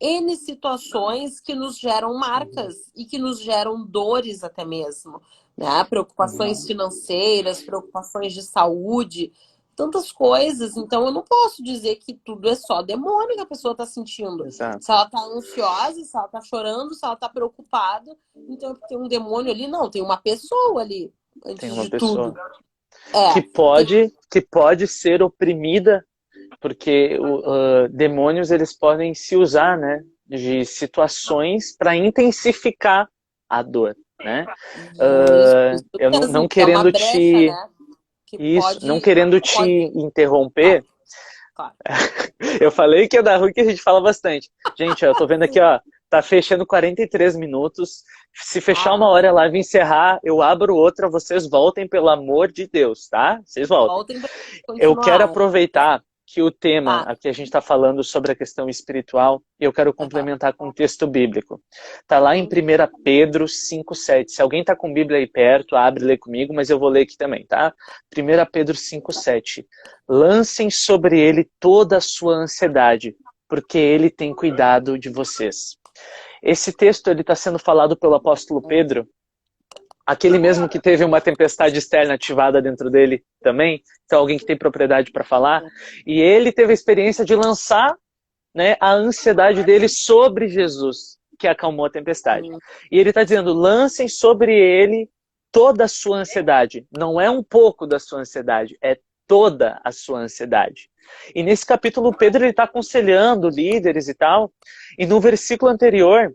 N situações que nos geram Uhum. marcas e que nos geram dores até mesmo, né? Preocupações Uhum. financeiras, preocupações de saúde, tantas coisas. Então eu não posso dizer que tudo é só demônio que a pessoa está sentindo. Exato. Se ela está ansiosa, se ela está chorando, se ela está preocupada, então é porque tem um demônio ali. Não, tem uma pessoa ali, Tem antes uma de tudo. pessoa É, tem. que pode ser oprimida, porque demônios eles podem se usar, né, de situações para intensificar a dor, né? Isso Eu não mesmo, que é uma querendo brecha, te né? Que isso, não pode, querendo te pode, claro, interromper, claro. eu falei que ia dar ruim que a gente fala bastante. Gente, ó, eu tô vendo aqui, ó, tá fechando 43 minutos. Se fechar uma Ah, hora a live e encerrar, eu abro outra, vocês voltem, pelo amor de Deus, tá? Vocês voltem. voltem para Eu quero continuar. aproveitar que o tema, Tá. aqui a gente está falando sobre a questão espiritual, e eu quero Aham. complementar com um texto bíblico. Está lá em Uhum. 1 Pedro 5,7. Se alguém está com Bíblia aí perto, abre e lê comigo, mas eu vou ler aqui também, tá? 1 Pedro 5,7. Lancem sobre ele toda a sua ansiedade, porque ele tem cuidado de vocês. Esse texto ele está sendo falado pelo apóstolo Pedro, aquele mesmo que teve uma tempestade externa ativada dentro dele também, então alguém que tem propriedade para falar, e ele teve a experiência de lançar, né, a ansiedade dele sobre Jesus, que acalmou a tempestade. Uhum. E ele está dizendo, lancem sobre ele toda a sua ansiedade. Não é um pouco da sua ansiedade, é toda a sua ansiedade. E nesse capítulo, Pedro está aconselhando líderes e tal, e no versículo anterior,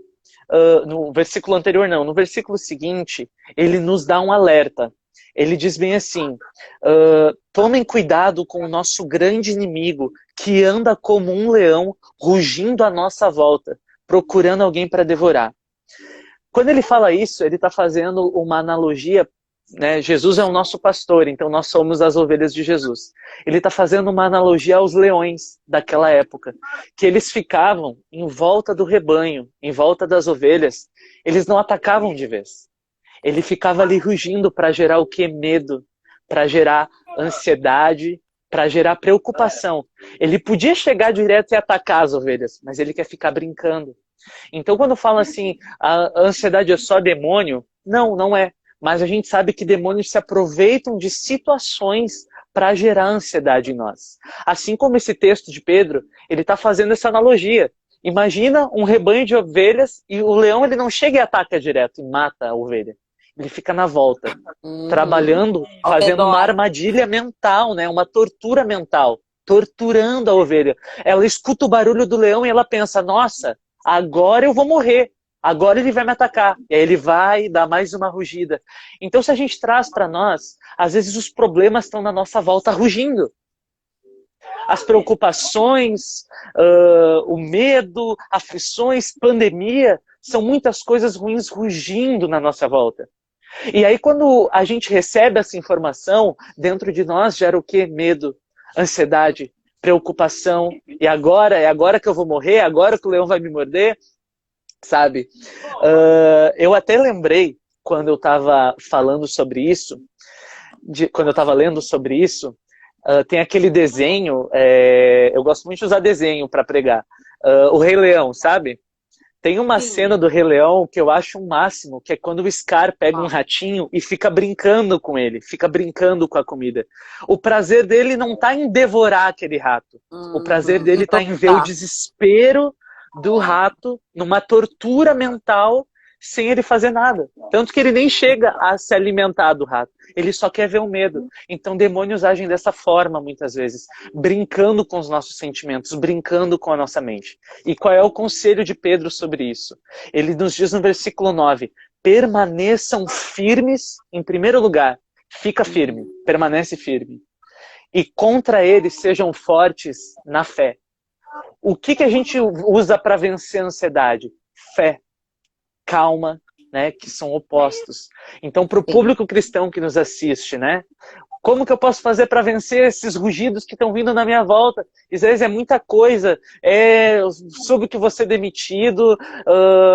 no versículo seguinte, ele nos dá um alerta. Ele diz bem assim, tomem cuidado com o nosso grande inimigo, que anda como um leão, rugindo à nossa volta, procurando alguém para devorar. Quando ele fala isso, ele está fazendo uma analogia, né? Jesus é o nosso pastor, então nós somos as ovelhas de Jesus. Ele está fazendo uma analogia aos leões daquela época, que eles ficavam em volta do rebanho, em volta das ovelhas, eles não atacavam de vez. Ele ficava ali rugindo para gerar o quê? Medo, para gerar ansiedade, para gerar preocupação. Ele podia chegar direto e atacar as ovelhas, mas ele quer ficar brincando. Então, quando falam assim, a ansiedade é só demônio, não, não é. Mas a gente sabe que demônios se aproveitam de situações para gerar ansiedade em nós. Assim como esse texto de Pedro, ele está fazendo essa analogia. Imagina um rebanho de ovelhas e o leão ele não chega e ataca direto e mata a ovelha. Ele fica na volta, trabalhando, fazendo uma armadilha mental, né? Uma tortura mental, torturando a ovelha. Ela escuta o barulho do leão e ela pensa, nossa, agora eu vou morrer. Agora ele vai me atacar. E aí ele vai dar mais uma rugida. Então, se a gente traz para nós, às vezes os problemas estão na nossa volta rugindo. As preocupações, o medo, aflições, pandemia, são muitas coisas ruins rugindo na nossa volta. E aí, quando a gente recebe essa informação, dentro de nós gera o quê? Medo, ansiedade, preocupação. E agora? É agora que eu vou morrer? É agora que o leão vai me morder? Sabe? Eu até lembrei, quando eu estava falando sobre isso, quando eu estava lendo sobre isso, tem aquele desenho, eu gosto muito de usar desenho para pregar, o Rei Leão, sabe? Tem uma cena do Rei Leão que eu acho um máximo, que é quando o Scar pega um ratinho e fica brincando com ele, fica brincando com a comida. O prazer dele não está em devorar aquele rato. O prazer dele está em ver o desespero do rato numa tortura mental sem ele fazer nada. Tanto que ele nem chega a se alimentar do rato. Ele só quer ver o medo. Então demônios agem dessa forma muitas vezes, brincando com os nossos sentimentos, brincando com a nossa mente. E qual é o conselho de Pedro sobre isso? Ele nos diz no versículo 9, permaneçam firmes em primeiro lugar. Fica firme, permanece firme. E contra eles sejam fortes na fé. O que a gente usa para vencer a ansiedade? Fé, calma, né, que são opostos. Então, para o público cristão que nos assiste, né, como que eu posso fazer para vencer esses rugidos que estão vindo na minha volta? Às vezes é muita coisa, soube que vou ser demitido,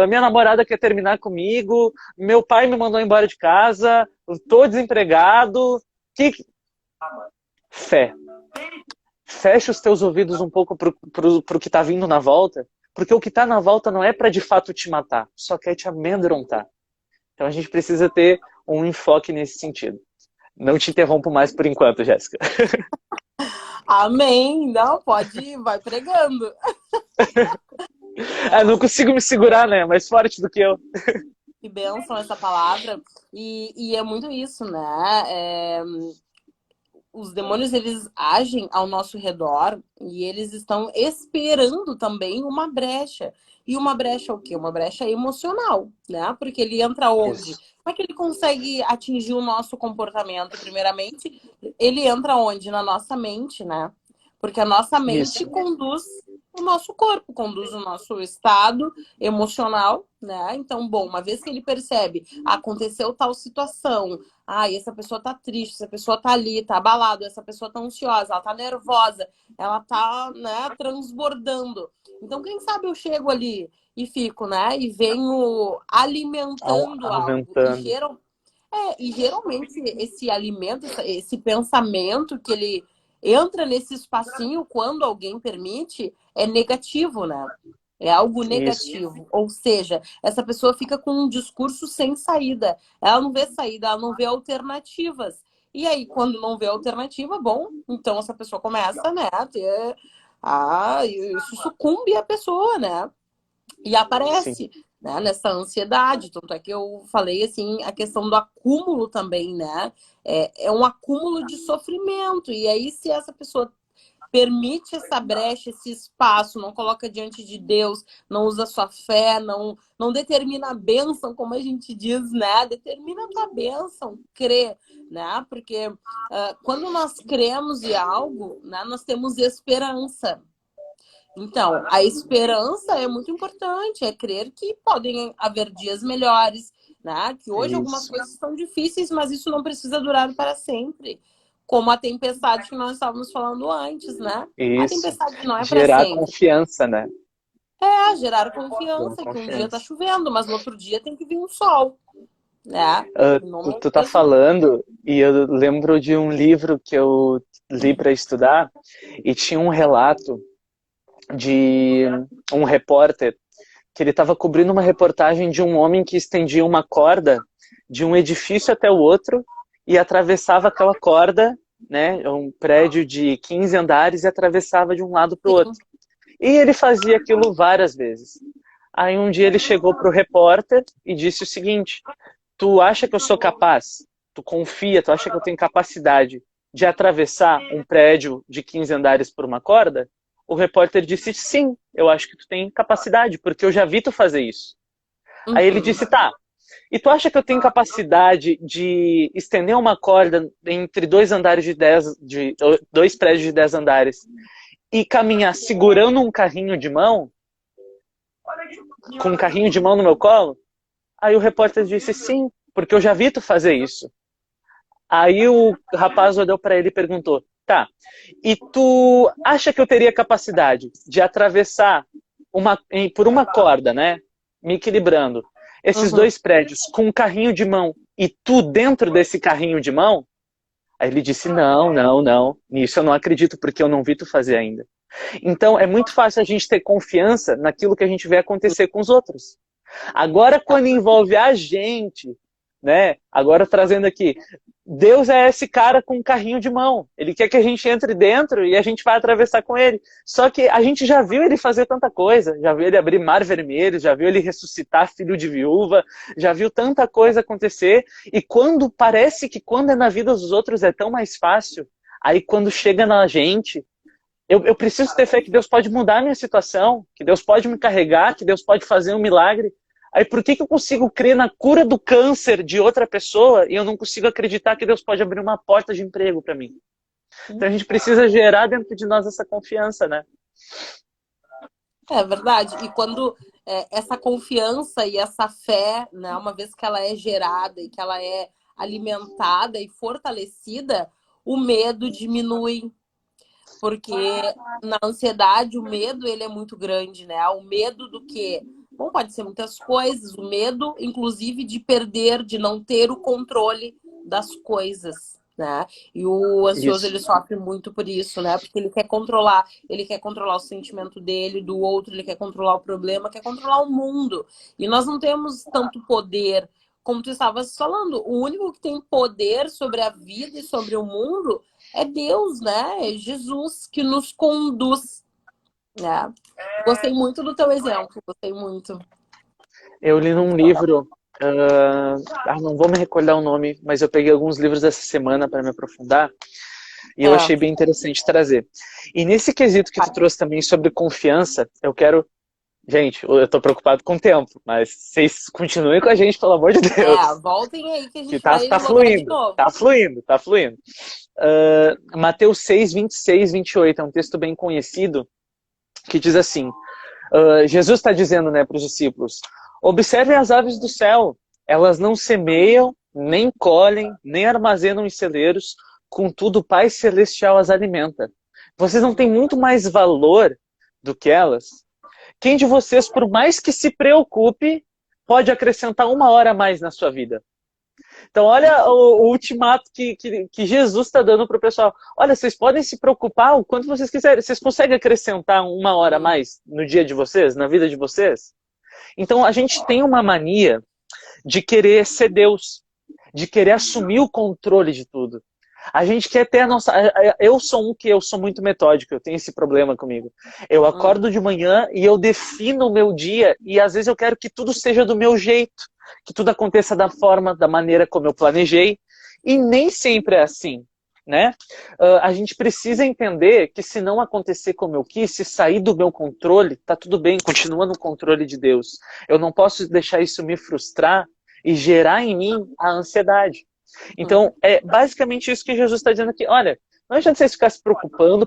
minha namorada quer terminar comigo, meu pai me mandou embora de casa, estou desempregado. Fé. Fecha os teus ouvidos um pouco pro que está vindo na volta, porque o que está na volta não é para de fato te matar, só quer te amedrontar. Então a gente precisa ter um enfoque nesse sentido. Não te interrompo mais por enquanto, Jéssica. Amém. Não, pode ir, vai pregando. Não consigo me segurar, né? Mais forte do que eu. Que bênção essa palavra. E é muito isso, né? Os demônios, eles agem ao nosso redor e eles estão esperando também uma brecha. E uma brecha o quê? Uma brecha emocional, né? Porque ele entra onde? Isso. Como é que ele consegue atingir o nosso comportamento? Primeiramente, ele entra onde? Na nossa mente, né? Porque a nossa mente conduz o nosso corpo, conduz o nosso estado emocional, né? Então, bom, uma vez que ele percebe, aconteceu tal situação, essa pessoa tá triste, essa pessoa tá ali, tá abalada, essa pessoa tá ansiosa, ela tá nervosa, ela tá, né, transbordando. Então, quem sabe eu chego ali e fico, né, e venho alimentando algo. E geralmente esse alimento, esse pensamento que ele entra nesse espacinho quando alguém permite, é negativo, né? É algo negativo. Isso. Ou seja, essa pessoa fica com um discurso sem saída. Ela não vê saída, ela não vê alternativas. E aí, quando não vê alternativa, bom, então essa pessoa começa, né, a ter... isso sucumbe a pessoa, né? E aparece, né, nessa ansiedade. Tanto é que eu falei, assim, a questão do acúmulo também, né? É um acúmulo de sofrimento. E aí, se essa pessoa permite essa brecha, esse espaço, não coloca diante de Deus, não usa sua fé, não determina a bênção, como a gente diz, né? Determina a tua bênção, crê, né? Porque quando nós cremos em algo, né, nós temos esperança. Então, a esperança é muito importante, é crer que podem haver dias melhores, né? Que hoje algumas coisas são difíceis, mas isso não precisa durar para sempre. Como a tempestade que nós estávamos falando antes, né? Isso. A tempestade não é para sempre. Gerar confiança, né? Gerar confiança, que um dia tá chovendo, mas no outro dia tem que vir um sol. né? Tu tá falando, e eu lembro de um livro que eu li para estudar, e tinha um relato de um repórter que ele estava cobrindo uma reportagem de um homem que estendia uma corda de um edifício até o outro e atravessava aquela corda, né, um prédio de 15 andares, e atravessava de um lado para o outro. E ele fazia aquilo várias vezes. Aí um dia ele chegou para o repórter e disse o seguinte: tu acha que eu sou capaz? Tu confia? Tu acha que eu tenho capacidade de atravessar um prédio de 15 andares por uma corda? O repórter disse: sim, eu acho que tu tem capacidade, porque eu já vi tu fazer isso. Aí ele disse: tá, e tu acha que eu tenho capacidade de estender uma corda entre dois andares dois prédios de 10 andares e caminhar segurando um carrinho de mão, com um carrinho de mão no meu colo? Aí o repórter disse: sim, porque eu já vi tu fazer isso. Aí o rapaz olhou para ele e perguntou: tá, e tu acha que eu teria capacidade de atravessar por uma corda, né, me equilibrando, esses dois prédios com um carrinho de mão e tu dentro desse carrinho de mão? Aí ele disse: não, não, não, nisso eu não acredito, porque eu não vi tu fazer ainda. Então é muito fácil a gente ter confiança naquilo que a gente vê acontecer com os outros. Agora, quando envolve a gente, né? Agora trazendo aqui, Deus é esse cara com um carrinho de mão. Ele quer que a gente entre dentro e a gente vai atravessar com ele. Só que a gente já viu ele fazer tanta coisa. Já viu ele abrir mar vermelho, já viu ele ressuscitar filho de viúva, já viu tanta coisa acontecer. E parece que quando é na vida dos outros é tão mais fácil, aí quando chega na gente, eu preciso ter fé que Deus pode mudar a minha situação, que Deus pode me carregar, que Deus pode fazer um milagre. Aí por que eu consigo crer na cura do câncer de outra pessoa e eu não consigo acreditar que Deus pode abrir uma porta de emprego para mim? Então a gente precisa gerar dentro de nós essa confiança, né? É verdade. E quando essa confiança e essa fé, né, uma vez que ela é gerada e que ela é alimentada e fortalecida, o medo diminui. Porque na ansiedade, o medo ele é muito grande, né? O medo do quê? Bom, pode ser muitas coisas. O medo, inclusive, de perder, de não ter o controle das coisas, né? E o ansioso, ele sofre muito por isso, né? Porque ele quer controlar o sentimento dele, do outro, ele quer controlar o problema, quer controlar o mundo. E nós não temos tanto poder, como tu estavas falando. O único que tem poder sobre a vida e sobre o mundo é Deus, né? É Jesus que nos conduz, né? Gostei muito do teu exemplo, gostei muito. Eu li num livro, não vou me recordar o nome, mas eu peguei alguns livros essa semana para me aprofundar e eu achei bem interessante trazer. E nesse quesito que tu trouxe também sobre confiança, eu quero... Gente, eu tô preocupado com o tempo, mas vocês continuem com a gente, pelo amor de Deus. Voltem aí que a gente tá, vai tá logar de fluindo, novo. tá fluindo, tá fluindo. Mateus 6, 26, 28 é um texto bem conhecido que diz assim, Jesus está dizendo, né, para os discípulos: observem as aves do céu, elas não semeiam, nem colhem, nem armazenam em celeiros, contudo o Pai Celestial as alimenta. Vocês não têm muito mais valor do que elas? Quem de vocês, por mais que se preocupe, pode acrescentar 1 hora a mais na sua vida? Então, olha o ultimato que Jesus está dando para o pessoal. Olha, vocês podem se preocupar o quanto vocês quiserem. Vocês conseguem acrescentar 1 hora a mais no dia de vocês, na vida de vocês? Então, a gente tem uma mania de querer ser Deus, de querer assumir o controle de tudo. A gente quer ter a nossa... Eu sou muito metódico, eu tenho esse problema comigo. Eu acordo de manhã e eu defino o meu dia e às vezes eu quero que tudo seja do meu jeito, que tudo aconteça da maneira como eu planejei, e nem sempre é assim, né? A gente precisa entender que se não acontecer como eu quis, se sair do meu controle, tá tudo bem, continua no controle de Deus. Eu não posso deixar isso me frustrar e gerar em mim a ansiedade. Então, é basicamente isso que Jesus está dizendo aqui. Olha, não adianta vocês ficarem se preocupando,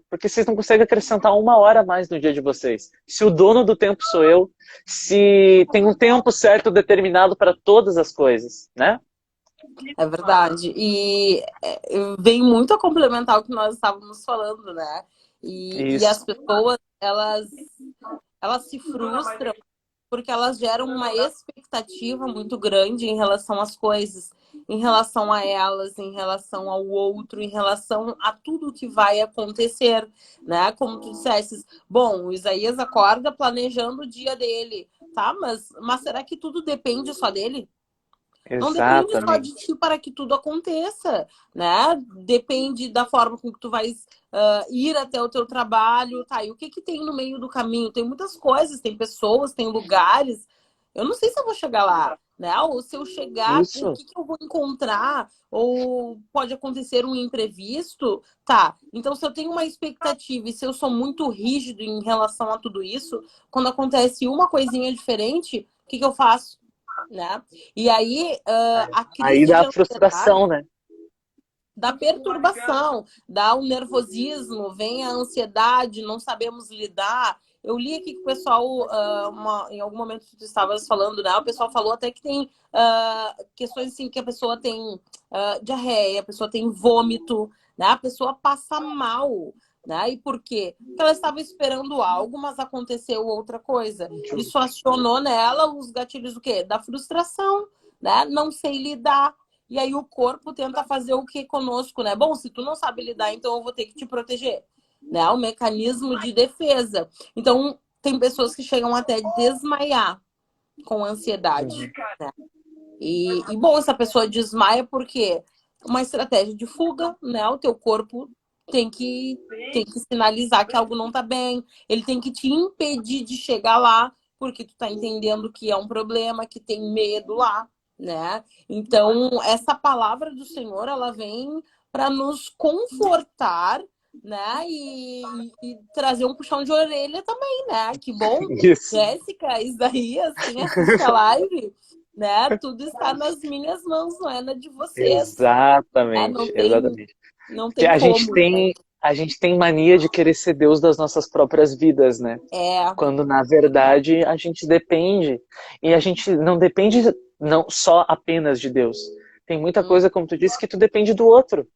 porque vocês não conseguem acrescentar 1 hora a mais no dia de vocês. Se o dono do tempo sou eu, se tem um tempo certo determinado para todas as coisas, né? É verdade. E vem muito a complementar o que nós estávamos falando, né? E as pessoas, elas se frustram porque elas geram uma expectativa muito grande em relação às coisas, em relação a elas, em relação ao outro, em relação a tudo que vai acontecer, né? Como tu dissesses, bom, o Isaías acorda planejando o dia dele, tá? Mas será que tudo depende só dele? Não depende só de Exatamente. ti para que tudo aconteça, né? Depende da forma com que tu vais ir até o teu trabalho, tá? E o que que tem no meio do caminho? Tem muitas coisas, tem pessoas, tem lugares. Eu não sei se eu vou chegar lá, né? Ou se eu chegar, o Isso. que que eu vou encontrar? Ou pode acontecer um imprevisto, tá? Então, se eu tenho uma expectativa e se eu sou muito rígido em relação a tudo isso, quando acontece uma coisinha diferente, o que que eu faço? Né? E aí, a Aí crise dá de a frustração, ansiedade né? dá perturbação, dá o nervosismo, vem a ansiedade, não sabemos lidar. Eu li aqui que o pessoal, em algum momento que tu estavas falando, né? O pessoal falou até que tem questões assim que a pessoa tem diarreia, a pessoa tem vômito, né? A pessoa passa mal. Né? E por quê? Porque ela estava esperando algo, mas aconteceu outra coisa. Isso acionou nela os gatilhos do quê? Da frustração, né? Não sei lidar. E aí o corpo tenta fazer o que conosco, né? Bom, se tu não sabe lidar, então eu vou ter que te proteger, né? O mecanismo de defesa. Então, tem pessoas que chegam até desmaiar com ansiedade, né? E bom, essa pessoa desmaia porque uma estratégia de fuga, né? O teu corpo tem que sinalizar que algo não tá bem. Ele tem que te impedir de chegar lá, porque tu tá entendendo que é um problema, que tem medo lá, né? Então, essa palavra do Senhor, ela vem para nos confortar, né? E trazer um puxão de orelha também, né? Que bom, Isso. Jéssica, Isaías, quem assiste a live, né? Tudo está nas minhas mãos, não é na de vocês, né? Exatamente, exatamente. Não Porque tem como, né? a gente tem mania de querer ser Deus das nossas próprias vidas, né? É. Quando na verdade a gente depende. E a gente não depende não só apenas de Deus. Tem muita Hum, coisa, como tu disse, que tu depende do outro.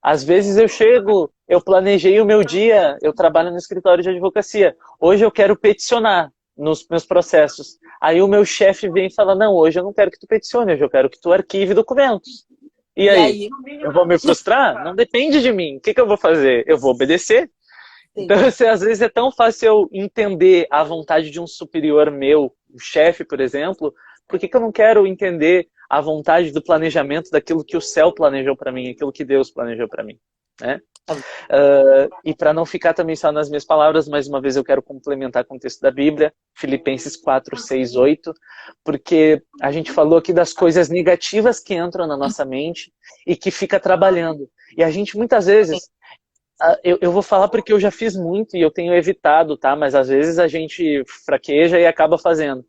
Às vezes eu chego, eu planejei o meu dia, eu trabalho no escritório de advocacia. Hoje eu quero peticionar nos meus processos. Aí o meu chefe vem e fala: não, hoje eu não quero que tu peticione, hoje eu quero que tu arquive documentos. E e aí? aí, Eu vou me frustrar? Não depende de mim. O que eu vou fazer? Eu vou obedecer. Então, sim. assim, às vezes é tão fácil eu entender a vontade de um superior meu, um chefe, por exemplo, por que eu não quero entender a vontade do planejamento daquilo que o céu planejou para mim, aquilo que Deus planejou para mim, né? E para não ficar também só nas minhas palavras, mais uma vez eu quero complementar com o texto da Bíblia, Filipenses 4, 6, 8, porque a gente falou aqui das coisas negativas que entram na nossa mente e que fica trabalhando. E a gente muitas vezes, eu vou falar porque eu já fiz muito e eu tenho evitado, tá? Mas às vezes a gente fraqueja e acaba fazendo.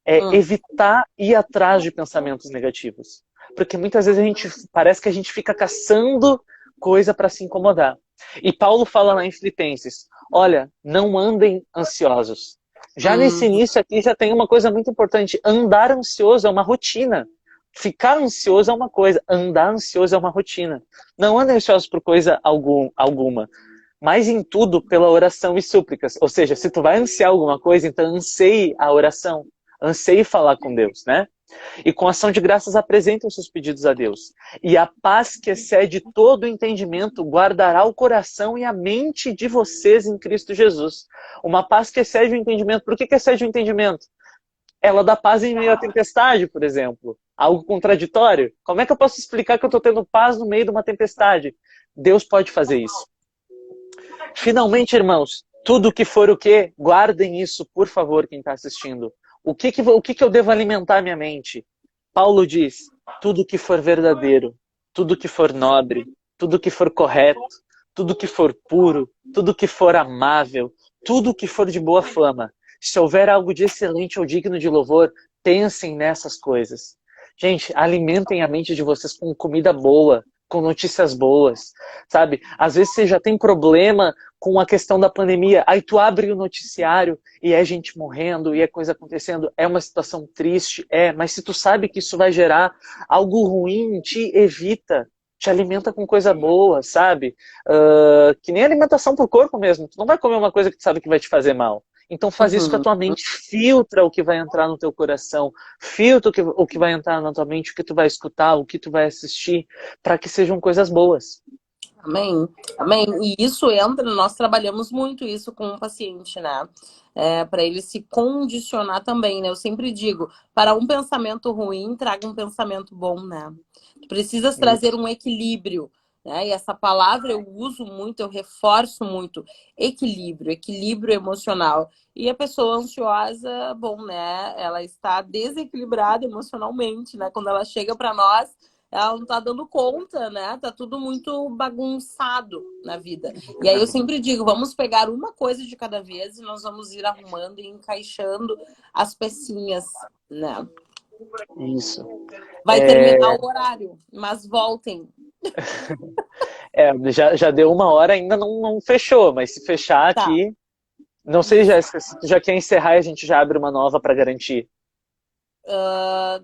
É Hum, evitar ir atrás de pensamentos negativos. Porque muitas vezes parece que a gente fica caçando coisa para se incomodar. E Paulo fala lá em Filipenses: olha, não andem ansiosos. Já nesse hum, início aqui já tem uma coisa muito importante. Andar ansioso é uma rotina. Ficar ansioso é uma coisa, andar ansioso é uma rotina. Não andem ansiosos por coisa alguma, mas em tudo pela oração e súplicas. Ou seja, se tu vai ansiar alguma coisa, então anseie a oração, anseie falar com Deus, né? E com ação de graças apresentem os seus pedidos a Deus. E a paz que excede todo o entendimento guardará o coração e a mente de vocês em Cristo Jesus. Uma paz que excede o entendimento. Por que excede o entendimento? Ela dá paz em meio à tempestade, por exemplo. Algo contraditório. Como é que eu posso explicar que eu estou tendo paz no meio de uma tempestade? Deus pode fazer isso. Finalmente, irmãos, tudo que for o quê? Guardem isso, por favor, quem está assistindo. O que eu devo alimentar minha mente? Paulo diz, tudo que for verdadeiro, tudo que for nobre, tudo que for correto, tudo que for puro, tudo que for amável, tudo que for de boa fama. Se houver algo de excelente ou digno de louvor, pensem nessas coisas. Gente, alimentem a mente de vocês com comida boa, com notícias boas, sabe? Às vezes você já tem problema com a questão da pandemia, aí tu abre o noticiário e é gente morrendo, e é coisa acontecendo, é uma situação triste, mas se tu sabe que isso vai gerar algo ruim, te evita, te alimenta com coisa boa, sabe? Que nem alimentação pro corpo mesmo, tu não vai comer uma coisa que tu sabe que vai te fazer mal. Então faz isso com a tua mente, filtra o que vai entrar no teu coração, filtra o que vai entrar na tua mente, o que tu vai escutar, o que tu vai assistir, para que sejam coisas boas. Amém, amém. E isso entra, nós trabalhamos muito isso com o paciente, né? Para ele se condicionar também, né? Eu sempre digo, para um pensamento ruim, traga um pensamento bom, né? Tu precisas trazer um equilíbrio, né? E essa palavra eu uso muito, eu reforço muito, equilíbrio, equilíbrio emocional. E a pessoa ansiosa, bom, né? Ela está desequilibrada emocionalmente, né? Quando ela chega para nós, ela não tá dando conta, né? Tá tudo muito bagunçado na vida. E aí eu sempre digo, vamos pegar uma coisa de cada vez e nós vamos ir arrumando e encaixando as pecinhas, né? Isso. Vai terminar o horário, mas voltem. Já deu 1 hora, ainda não fechou, mas se fechar Tá. aqui... Não sei, Jéssica, se tu já quer encerrar e a gente já abre uma nova para garantir.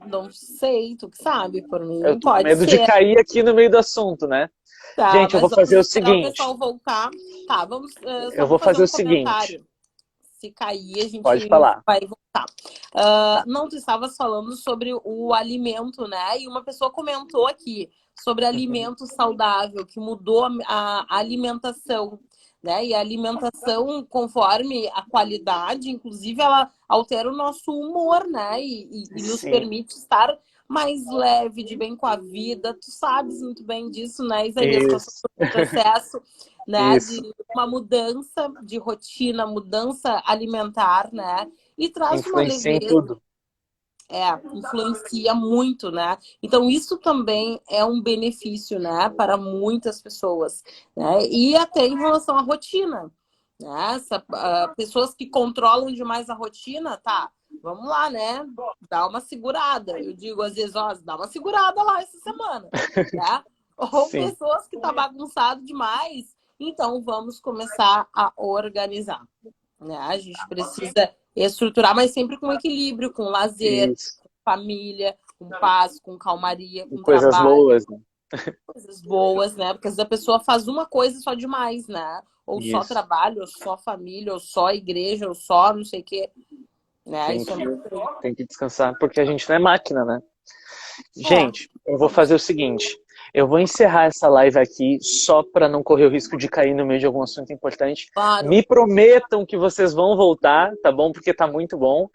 Não sei, tu que sabe, por mim. Eu tô com Pode medo de ser. cair aqui no meio do assunto, né? Tá, Gente, eu vou mas fazer vamos o esperar o seguinte. pessoal voltar. Tá, vamos. Eu Só vou vou fazer fazer um o seguinte. comentário. Se cair, a Pode gente falar. vai voltar. Tá. Não, tu estavas falando sobre o alimento, né? E uma pessoa comentou aqui sobre alimento saudável, que mudou a alimentação, né? E a alimentação, conforme a qualidade, inclusive, ela altera o nosso humor, né? E nos Sim. permite estar mais leve, de bem com a vida. Tu sabes muito bem disso, né, Isaías? Passou Isso. por um processo, né, de Isso. uma mudança de rotina, mudança alimentar, né? E traz uma Influencia em leveza, tudo. influencia muito, né? Então isso também é um benefício, né, para muitas pessoas, né? E até em relação à rotina, né? Pessoas que controlam demais a rotina, tá? Vamos lá, né? Dá uma segurada. Eu digo às vezes, ó, dá uma segurada lá essa semana, né? Ou Sim. pessoas que tá bagunçado demais, então vamos começar a organizar, né? A gente precisa estruturar, mas sempre com equilíbrio, com lazer, Isso. com família, com paz, com calmaria, E com coisas trabalho, boas, né? coisas boas, né? Porque às vezes a pessoa faz uma coisa só demais, né? Ou só Isso. trabalho, ou só família, ou só igreja, ou só não sei o quê, né? Tem Isso é que, muito ruim. tem que descansar, porque a gente não é máquina, né? É, Gente, eu vou fazer o seguinte. Eu vou encerrar essa live aqui só para não correr o risco de cair no meio de algum assunto importante. claro. Me prometam que vocês vão voltar, tá bom? Porque tá muito bom.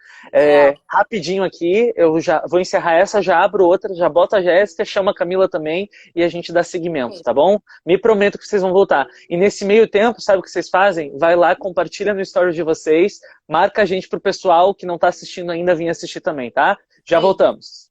Rapidinho aqui, eu já vou encerrar essa, já abro outra, já boto a Jéssica, chama a Camila também e a gente dá seguimento, tá bom? Me prometo que vocês vão voltar. E nesse meio tempo, sabe o que vocês fazem? Vai lá, compartilha no story de vocês, marca a gente pro pessoal que não tá assistindo ainda vir assistir também, tá? Já voltamos.